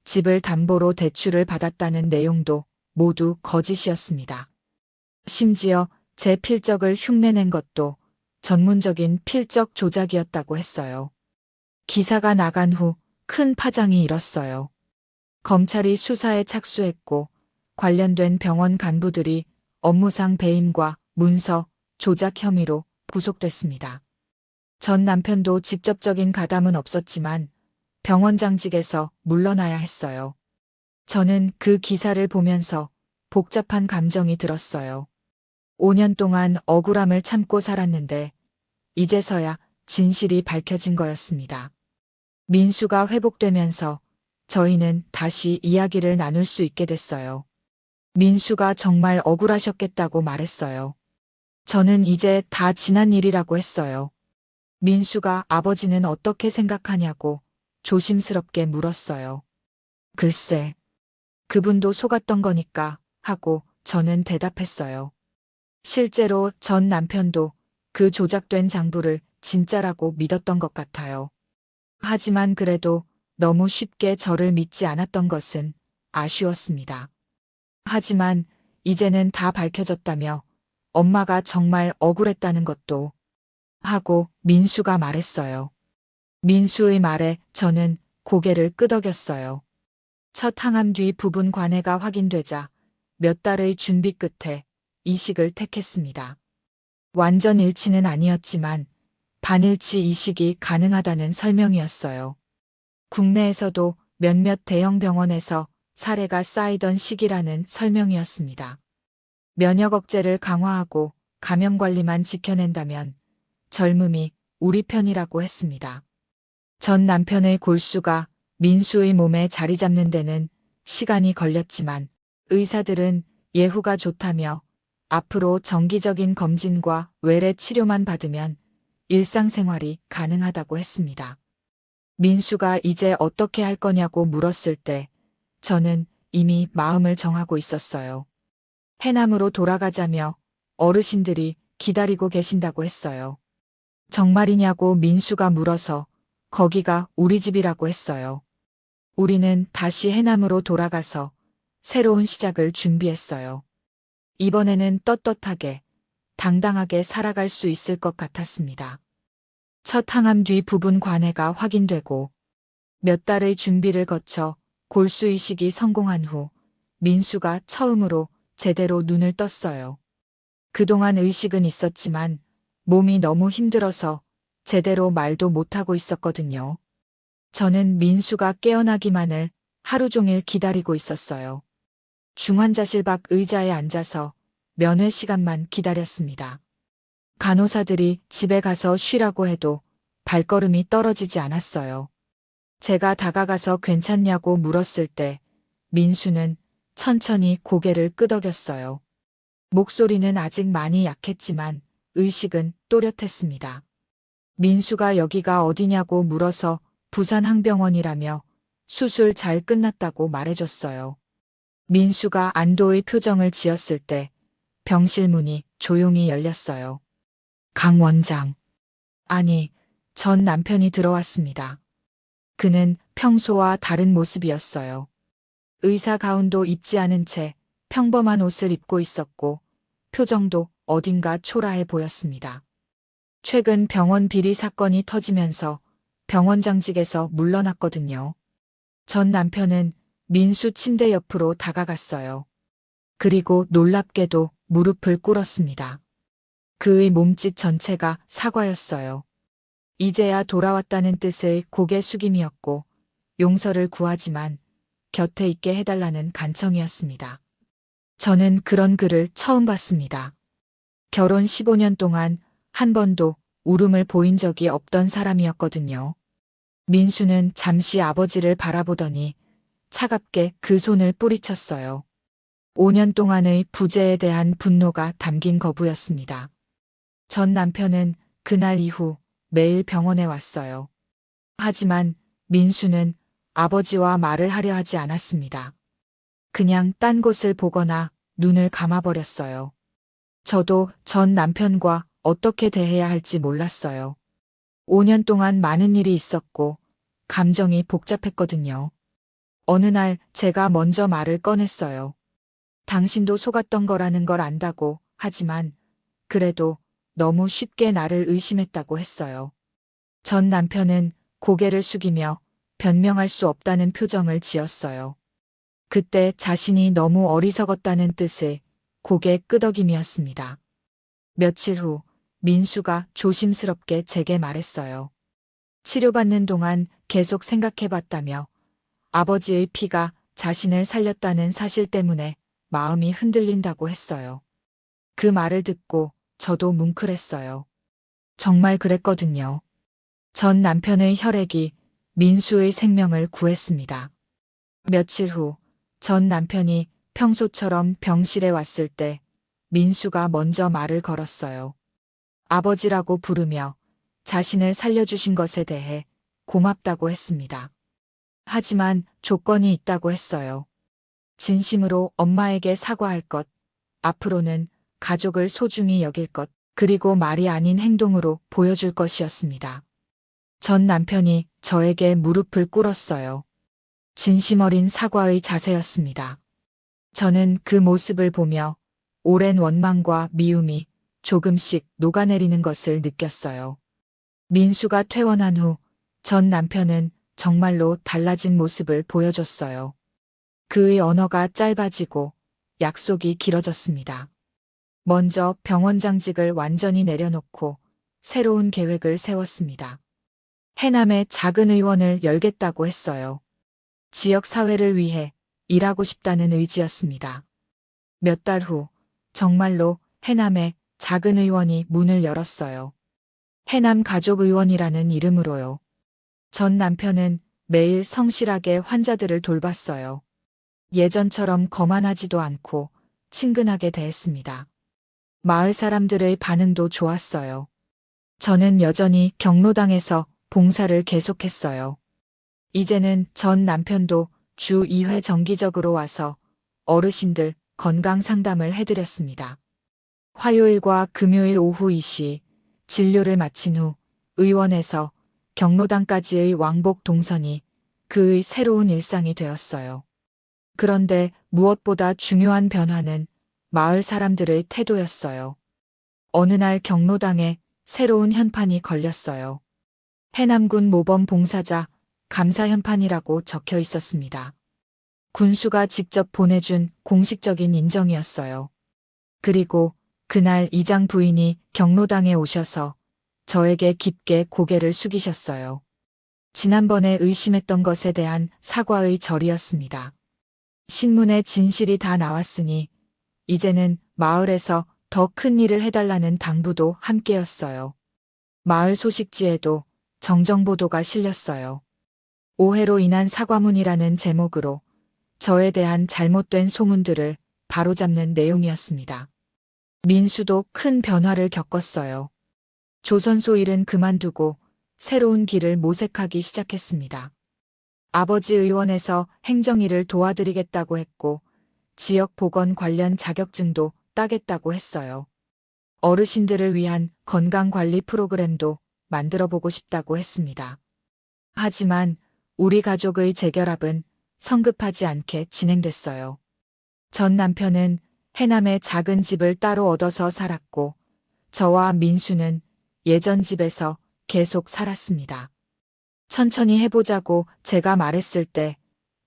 집을 담보로 대출을 받았다는 내용도 모두 거짓이었습니다. 심지어 제 필적을 흉내낸 것도 전문적인 필적 조작이었다고 했어요. 기사가 나간 후 큰 파장이 일었어요. 검찰이 수사에 착수했고 관련된 병원 간부들이 업무상 배임과 문서 조작 혐의로 구속됐습니다. 전 남편도 직접적인 가담은 없었지만 병원장직에서 물러나야 했어요. 저는 그 기사를 보면서 복잡한 감정이 들었어요. 5년 동안 억울함을 참고 살았는데 이제서야 진실이 밝혀진 거였습니다. 민수가 회복되면서 저희는 다시 이야기를 나눌 수 있게 됐어요. 민수가 정말 억울하셨겠다고 말했어요. 저는 이제 다 지난 일이라고 했어요. 민수가 아버지는 어떻게 생각하냐고 조심스럽게 물었어요. 글쎄, 그분도 속았던 거니까 하고 저는 대답했어요. 실제로 전 남편도 그 조작된 장부를 진짜라고 믿었던 것 같아요. 하지만 그래도 너무 쉽게 저를 믿지 않았던 것은 아쉬웠습니다. 하지만 이제는 다 밝혀졌다며 엄마가 정말 억울했다는 것도 하고 민수가 말했어요. 민수의 말에 저는 고개를 끄덕였어요. 첫 항암 뒤 부분 관해가 확인되자 몇 달의 준비 끝에 이식을 택했습니다. 완전 일치는 아니었지만 반일치 이식이 가능하다는 설명이었어요. 국내에서도 몇몇 대형 병원에서 사례가 쌓이던 시기라는 설명이었습니다. 면역 억제를 강화하고 감염 관리만 지켜낸다면 젊음이 우리 편이라고 했습니다. 전 남편의 골수가 민수의 몸에 자리 잡는 데는 시간이 걸렸지만 의사들은 예후가 좋다며 앞으로 정기적인 검진과 외래 치료만 받으면 일상생활이 가능하다고 했습니다. 민수가 이제 어떻게 할 거냐고 물었을 때 저는 이미 마음을 정하고 있었어요. 해남으로 돌아가자며 어르신들이 기다리고 계신다고 했어요. 정말이냐고 민수가 물어서 거기가 우리 집이라고 했어요. 우리는 다시 해남으로 돌아가서 새로운 시작을 준비했어요. 이번에는 떳떳하게, 당당하게 살아갈 수 있을 것 같았습니다. 첫 항암 뒤 부분 관해가 확인되고 몇 달의 준비를 거쳐 골수 이식이 성공한 후 민수가 처음으로 제대로 눈을 떴어요. 그동안 의식은 있었지만 몸이 너무 힘들어서 제대로 말도 못하고 있었거든요. 저는 민수가 깨어나기만을 하루 종일 기다리고 있었어요. 중환자실 밖 의자에 앉아서 면회 시간만 기다렸습니다. 간호사들이 집에 가서 쉬라고 해도 발걸음이 떨어지지 않았어요. 제가 다가가서 괜찮냐고 물었을 때 민수는 천천히 고개를 끄덕였어요. 목소리는 아직 많이 약했지만 의식은 또렷했습니다. 민수가 여기가 어디냐고 물어서 부산항병원이라며 수술 잘 끝났다고 말해줬어요. 민수가 안도의 표정을 지었을 때 병실 문이 조용히 열렸어요. 강 원장. 아니, 전 남편이 들어왔습니다. 그는 평소와 다른 모습이었어요. 의사 가운도 입지 않은 채 평범한 옷을 입고 있었고 표정도 어딘가 초라해 보였습니다. 최근 병원 비리 사건이 터지면서 병원장직에서 물러났거든요. 전 남편은 민수 침대 옆으로 다가갔어요. 그리고 놀랍게도 무릎을 꿇었습니다. 그의 몸짓 전체가 사과였어요. 이제야 돌아왔다는 뜻의 고개 숙임이었고 용서를 구하지만 곁에 있게 해달라는 간청이었습니다. 저는 그런 그를 처음 봤습니다. 결혼 15년 동안 한 번도 울음을 보인 적이 없던 사람이었거든요. 민수는 잠시 아버지를 바라보더니 차갑게 그 손을 뿌리쳤어요. 5년 동안의 부재에 대한 분노가 담긴 거부였습니다. 전 남편은 그날 이후 매일 병원에 왔어요. 하지만 민수는 아버지와 말을 하려 하지 않았습니다. 그냥 딴 곳을 보거나 눈을 감아버렸어요. 저도 전 남편과 어떻게 대해야 할지 몰랐어요. 5년 동안 많은 일이 있었고 감정이 복잡했거든요. 어느 날 제가 먼저 말을 꺼냈어요. 당신도 속았던 거라는 걸 안다고 하지만 그래도 너무 쉽게 나를 의심했다고 했어요. 전 남편은 고개를 숙이며 변명할 수 없다는 표정을 지었어요. 그때 자신이 너무 어리석었다는 뜻의 고개 끄덕임이었습니다. 며칠 후 민수가 조심스럽게 제게 말했어요. 치료받는 동안 계속 생각해봤다며 아버지의 피가 자신을 살렸다는 사실 때문에 마음이 흔들린다고 했어요. 그 말을 듣고 저도 뭉클했어요. 정말 그랬거든요. 전 남편의 혈액이 민수의 생명을 구했습니다. 며칠 후 전 남편이 평소처럼 병실에 왔을 때 민수가 먼저 말을 걸었어요. 아버지라고 부르며 자신을 살려주신 것에 대해 고맙다고 했습니다. 하지만 조건이 있다고 했어요. 진심으로 엄마에게 사과할 것, 앞으로는 가족을 소중히 여길 것, 그리고 말이 아닌 행동으로 보여줄 것이었습니다. 전 남편이 저에게 무릎을 꿇었어요. 진심 어린 사과의 자세였습니다. 저는 그 모습을 보며 오랜 원망과 미움이 조금씩 녹아내리는 것을 느꼈어요. 민수가 퇴원한 후 전 남편은 정말로 달라진 모습을 보여줬어요. 그의 언어가 짧아지고 약속이 길어졌습니다. 먼저 병원장직을 완전히 내려놓고 새로운 계획을 세웠습니다. 해남에 작은 의원을 열겠다고 했어요. 지역 사회를 위해 일하고 싶다는 의지였습니다. 몇 달 후 정말로 해남에 작은 의원이 문을 열었어요. 해남 가족의원이라는 이름으로요. 전 남편은 매일 성실하게 환자들을 돌봤어요. 예전처럼 거만하지도 않고 친근하게 대했습니다. 마을 사람들의 반응도 좋았어요. 저는 여전히 경로당에서 봉사를 계속했어요. 이제는 전 남편도 주 2회 정기적으로 와서 어르신들 건강 상담을 해드렸습니다. 화요일과 금요일 오후 2시 진료를 마친 후 의원에서 경로당까지의 왕복 동선이 그의 새로운 일상이 되었어요. 그런데 무엇보다 중요한 변화는 마을 사람들의 태도였어요. 어느 날 경로당에 새로운 현판이 걸렸어요. 해남군 모범 봉사자 감사 현판이라고 적혀 있었습니다. 군수가 직접 보내준 공식적인 인정이었어요. 그리고 그날 이장 부인이 경로당에 오셔서 저에게 깊게 고개를 숙이셨어요. 지난번에 의심했던 것에 대한 사과의 절이었습니다. 신문에 진실이 다 나왔으니 이제는 마을에서 더 큰 일을 해달라는 당부도 함께였어요. 마을 소식지에도 정정보도가 실렸어요. 오해로 인한 사과문이라는 제목으로 저에 대한 잘못된 소문들을 바로잡는 내용이었습니다. 민수도 큰 변화를 겪었어요. 조선소 일은 그만두고 새로운 길을 모색하기 시작했습니다. 아버지 의원에서 행정일을 도와드리겠다고 했고 지역 보건 관련 자격증도 따겠다고 했어요. 어르신들을 위한 건강관리 프로그램도 만들어보고 싶다고 했습니다. 하지만 우리 가족의 재결합은 성급하지 않게 진행됐어요. 전 남편은 해남에 작은 집을 따로 얻어서 살았고 저와 민수는 예전 집에서 계속 살았습니다. 천천히 해보자고 제가 말했을 때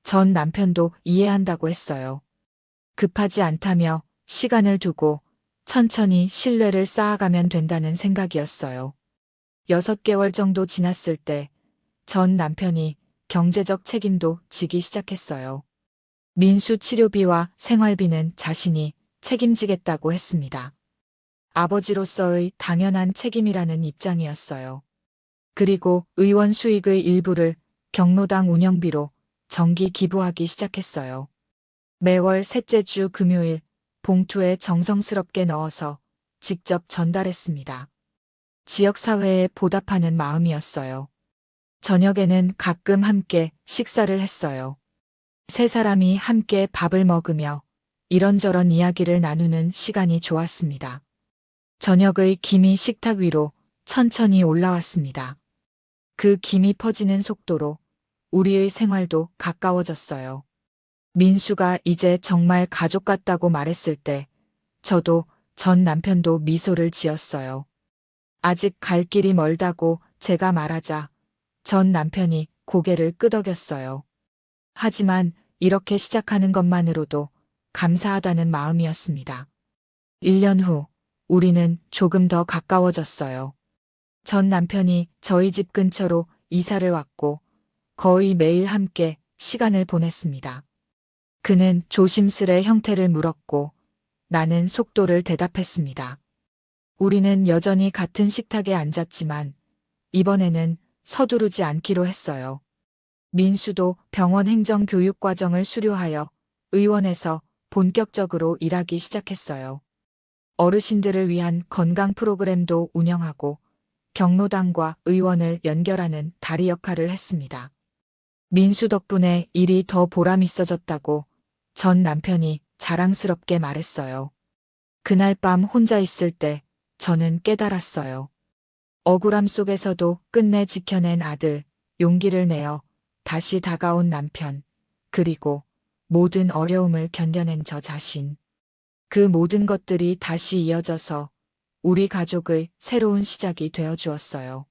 전 남편도 이해한다고 했어요. 급하지 않다며 시간을 두고 천천히 신뢰를 쌓아가면 된다는 생각이었어요. 6개월 정도 지났을 때 전 남편이 경제적 책임도 지기 시작했어요. 민수 치료비와 생활비는 자신이 책임지겠다고 했습니다. 아버지로서의 당연한 책임이라는 입장이었어요. 그리고 의원 수익의 일부를 경로당 운영비로 정기 기부하기 시작했어요. 매월 셋째 주 금요일 봉투에 정성스럽게 넣어서 직접 전달했습니다. 지역사회에 보답하는 마음이었어요. 저녁에는 가끔 함께 식사를 했어요. 세 사람이 함께 밥을 먹으며 이런저런 이야기를 나누는 시간이 좋았습니다. 저녁의 김이 식탁 위로 천천히 올라왔습니다. 그 김이 퍼지는 속도로 우리의 생활도 가까워졌어요. 민수가 이제 정말 가족 같다고 말했을 때 저도 전 남편도 미소를 지었어요. 아직 갈 길이 멀다고 제가 말하자 전 남편이 고개를 끄덕였어요. 하지만 이렇게 시작하는 것만으로도 감사하다는 마음이었습니다. 1년 후 우리는 조금 더 가까워졌어요. 전 남편이 저희 집 근처로 이사를 왔고 거의 매일 함께 시간을 보냈습니다. 그는 조심스레 형태를 물었고 나는 속도를 대답했습니다. 우리는 여전히 같은 식탁에 앉았지만 이번에는 서두르지 않기로 했어요. 민수도 병원 행정교육과정을 수료하여 의원에서 본격적으로 일하기 시작했어요. 어르신들을 위한 건강 프로그램도 운영하고 경로당과 의원을 연결하는 다리 역할을 했습니다. 민수 덕분에 일이 더 보람 있어졌다고 전 남편이 자랑스럽게 말했어요. 그날 밤 혼자 있을 때 저는 깨달았어요. 억울함 속에서도 끝내 지켜낸 아들, 용기를 내어 다시 다가온 남편, 그리고 모든 어려움을 견뎌낸 저 자신. 그 모든 것들이 다시 이어져서 우리 가족의 새로운 시작이 되어 주었어요.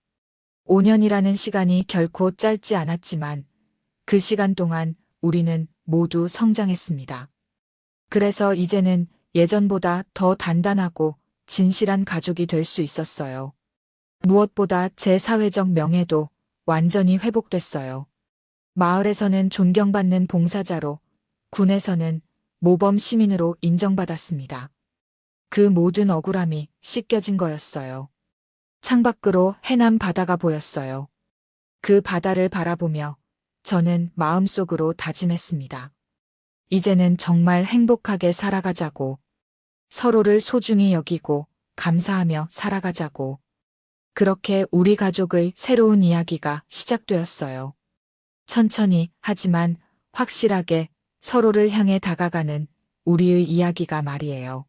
5년이라는 시간이 결코 짧지 않았지만 그 시간 동안 우리는 모두 성장했습니다. 그래서 이제는 예전보다 더 단단하고 진실한 가족이 될 수 있었어요. 무엇보다 제 사회적 명예도 완전히 회복됐어요. 마을에서는 존경받는 봉사자로, 군에서는 모범 시민으로 인정받았습니다. 그 모든 억울함이 씻겨진 거였어요. 창밖으로 해남 바다가 보였어요. 그 바다를 바라보며 저는 마음속으로 다짐했습니다. 이제는 정말 행복하게 살아가자고, 서로를 소중히 여기고 감사하며 살아가자고. 그렇게 우리 가족의 새로운 이야기가 시작되었어요. 천천히 하지만 확실하게 서로를 향해 다가가는 우리의 이야기가 말이에요.